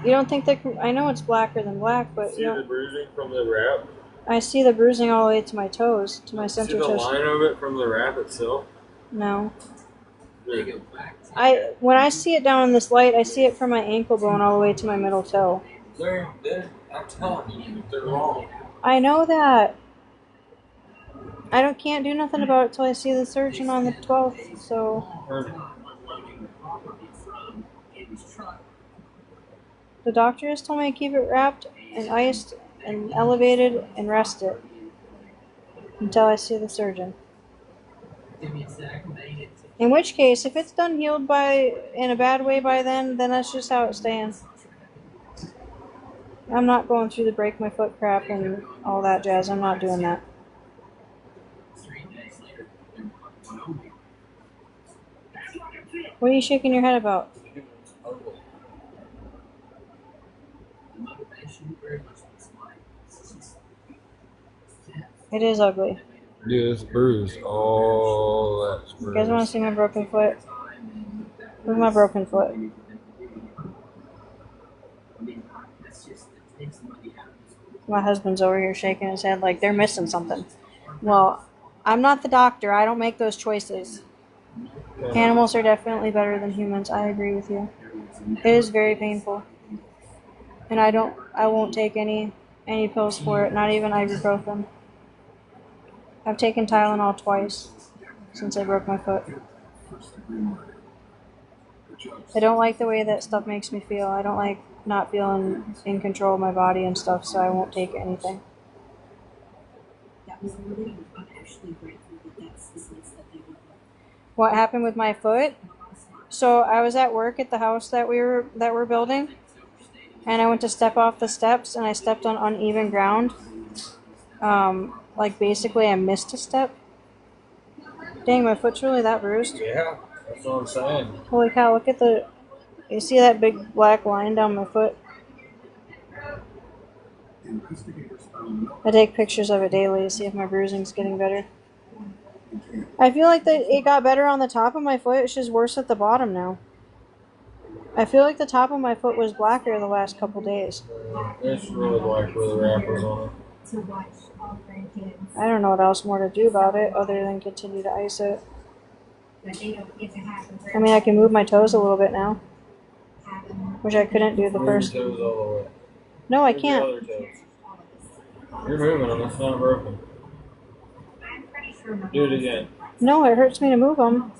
Speaker 1: You don't think that... I know it's blacker than black, but...
Speaker 7: See the bruising from the wrap?
Speaker 1: I see the bruising all the way to my toes, to my center toes.
Speaker 7: See the line of it from the wrap itself?
Speaker 1: No.
Speaker 7: Yeah.
Speaker 1: When I see it down in this light, I see it from my ankle bone all the way to my middle toe.
Speaker 7: I'm telling you, they're wrong.
Speaker 1: I know that. I can't do nothing about it till I see the surgeon on the 12th, so... The doctor just told me to keep it wrapped and iced and elevated and rest it until I see the surgeon. In which case, if it's done healed in a bad way by then that's just how it stands. I'm not going through the break my foot crap and all that jazz. I'm not doing that. What are you shaking your head about? It is ugly.
Speaker 7: Yeah, it's bruised. Oh, that's bruised.
Speaker 1: You guys want to see my broken foot? Look at my broken foot. My husband's over here shaking his head like they're missing something. Well, I'm not the doctor. I don't make those choices. Animals are definitely better than humans. I agree with you. It is very painful. And I won't take any pills for it, not even ibuprofen. I've taken Tylenol twice since I broke my foot. I don't like the way that stuff makes me feel. I don't like not feeling in control of my body and stuff, so I won't take anything. What happened with my foot? So I was at work at the house that we're building, and I went to step off the steps, and I stepped on uneven ground. Like basically I missed a step. Dang, my foot's really that bruised.
Speaker 7: Yeah, that's what I'm saying.
Speaker 1: Holy cow! Look at you see that big black line down my foot? I take pictures of it daily to see if my bruising's getting better. I feel like it got better on the top of my foot. It's just worse at the bottom now. I feel like the top of my foot was blacker the last couple days.
Speaker 7: It's really black with the wrappers on it.
Speaker 1: I don't know what else more to do about it other than continue to ice it. I mean, I can move my toes a little bit now, which I couldn't do the
Speaker 7: Move
Speaker 1: first.
Speaker 7: your toes all the way.
Speaker 1: No, I
Speaker 7: Move your
Speaker 1: can't.
Speaker 7: other toes. You're moving them. It's not broken. Do it again.
Speaker 1: No, it hurts me to move them.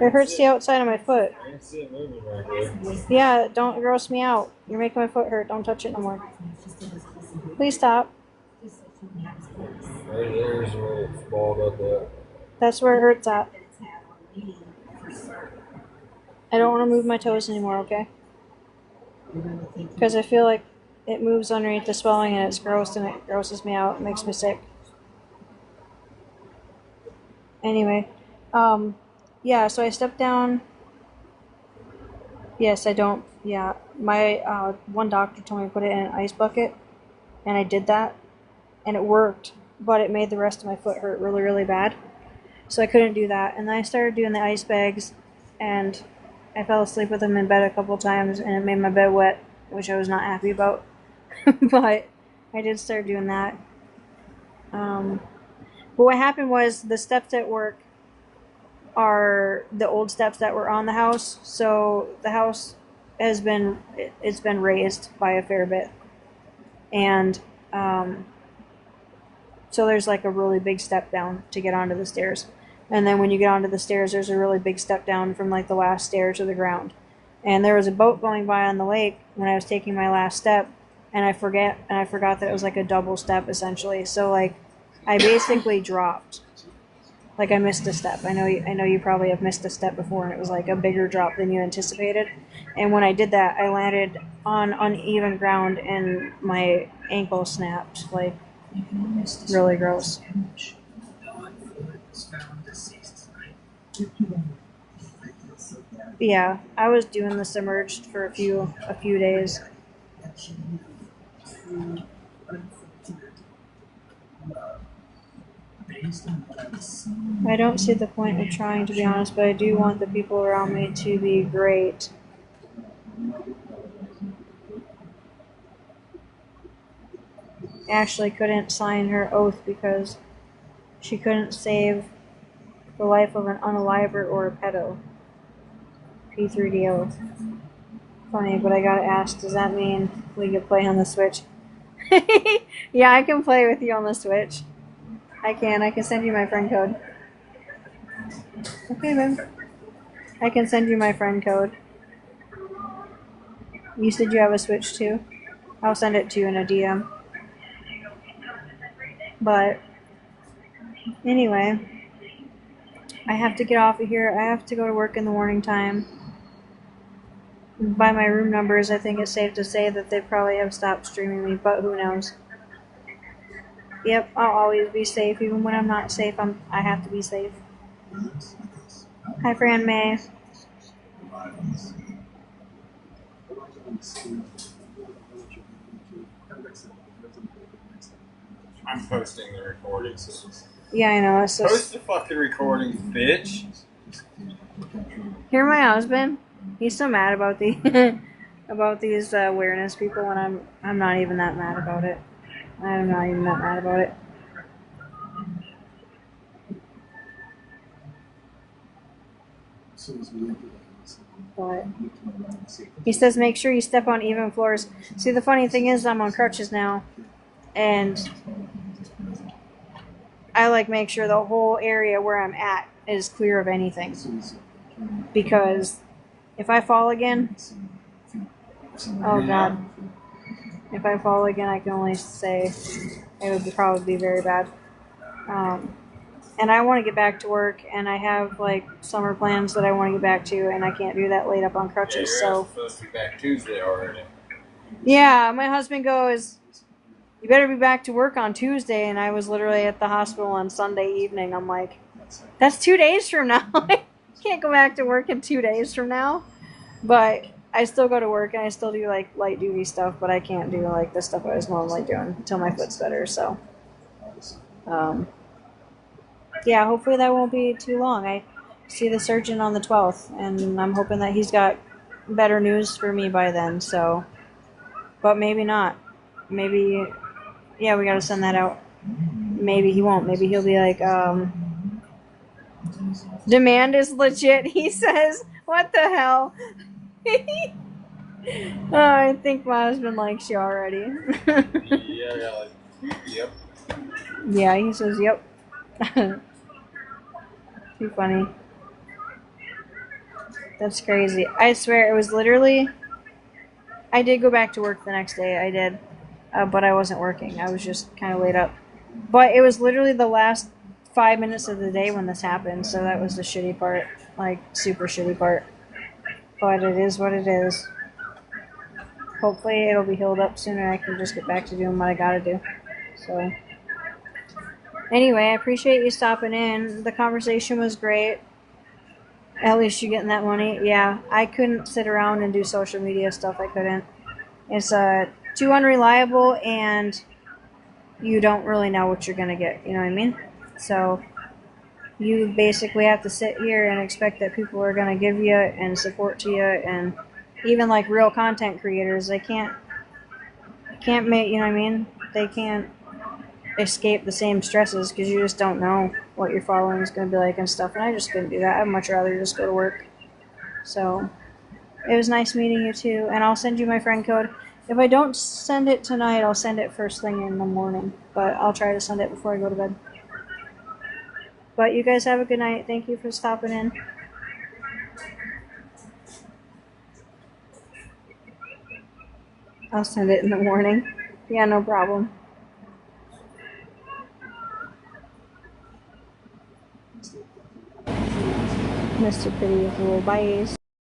Speaker 1: It hurts the outside of my foot.
Speaker 7: I can see it moving right there.
Speaker 1: Yeah, don't gross me out. You're making my foot hurt. Don't touch it no more. Please stop.
Speaker 7: There's where it's balled up at.
Speaker 1: That's where it hurts at. I don't want to move my toes anymore, okay? Because I feel like it moves underneath the swelling and it's gross and it grosses me out. It makes me sick. Anyway, yeah, so I stepped down. Yes, I don't, yeah. My, one doctor told me to put it in an ice bucket, and I did that, and it worked, but it made the rest of my foot hurt really, really bad. So I couldn't do that. And then I started doing the ice bags, and I fell asleep with them in bed a couple times, and it made my bed wet, which I was not happy about. But I did start doing that. But what happened was the steps at work are the old steps that were on the house. So the house has been raised by a fair bit, and so there's like a really big step down to get onto the stairs. And then when you get onto the stairs, there's a really big step down from like the last stair to the ground. And there was a boat going by on the lake when I was taking my last step, and I forgot that it was like a double step essentially. So like I basically dropped. Like I missed a step. I know you probably have missed a step before, and it was like a bigger drop than you anticipated. And when I did that, I landed on uneven ground and my ankle snapped. Like really gross. Yeah, I was doing the submerged for a few days. I don't see the point of trying, to be honest, but I do want the people around me to be great. Ashley couldn't sign her oath because she couldn't save the life of an unaliver or a pedo. P3DO. Funny, but I gotta ask, does that mean we can play on the Switch? Yeah, I can play with you on the Switch. I can send you my friend code. Okay, babe. I can send you my friend code. You said you have a Switch too? I'll send it to you in a DM. But, anyway, I have to get off of here. I have to go to work in the morning time. By my room numbers, I think it's safe to say that they probably have stopped streaming me, but who knows. Yep, I'll always be safe. Even when I'm not safe, I have to be safe. Hi, Fran May.
Speaker 3: I'm posting the recordings.
Speaker 1: Yeah, I know. It's
Speaker 3: Post
Speaker 1: just...
Speaker 3: the fucking recordings, bitch.
Speaker 1: Hear my husband? He's so mad about the about these awareness people, and I'm not even that mad about it. I'm not even that mad about it. But he says make sure you step on even floors. See, the funny thing is I'm on crutches now, and I like make sure the whole area where I'm at is clear of anything. Because if I fall again, oh god. If I fall again, I can only say it would probably be very bad. And I want to get back to work, and I have like summer plans that I want to get back to, and I can't do that laid up on crutches.
Speaker 3: You're
Speaker 1: So
Speaker 3: supposed to be back Tuesday already.
Speaker 1: yeah, my husband goes, "You better be back to work on Tuesday," and I was literally at the hospital on Sunday evening. I'm like, "That's 2 days from now. I can't go back to work in 2 days from now." But I still go to work and I still do like light duty stuff, but I can't do like the stuff I was normally doing until my foot's better. So, yeah, hopefully that won't be too long. I see the surgeon on the 12th, and I'm hoping that he's got better news for me by then. So, but maybe not. Maybe, yeah, we got to send that out. Maybe he won't. Maybe he'll be like, demand is legit, he says. What the hell? Oh, I think my husband likes you already.
Speaker 3: Yep.
Speaker 1: Yeah, he says, yep. Too funny. That's crazy. I swear, it was literally... I did go back to work the next day, I did. But I wasn't working. I was just kind of laid up. But it was literally the last 5 minutes of the day when this happened, so that was the shitty part. Like, super shitty part. But it is what it is. Hopefully it'll be healed up soon and I can just get back to doing what I gotta do. So, anyway, I appreciate you stopping in. The conversation was great. At least you getting that money. Yeah, I couldn't sit around and do social media stuff. I couldn't. It's too unreliable, and you don't really know what you're gonna get. You know what I mean? So you basically have to sit here and expect that people are gonna give you and support to you, and even like real content creators, they can't make, you know what I mean? They can't escape the same stresses because you just don't know what your following is going to be like and stuff. And I just couldn't do that. I'd much rather just go to work. So it was nice meeting you too. And I'll send you my friend code. If I don't send it tonight, I'll send it first thing in the morning. But I'll try to send it before I go to bed. But you guys have a good night. Thank you for stopping in. I'll send it in the morning. Yeah, no problem. Mr. Pretty with little bites.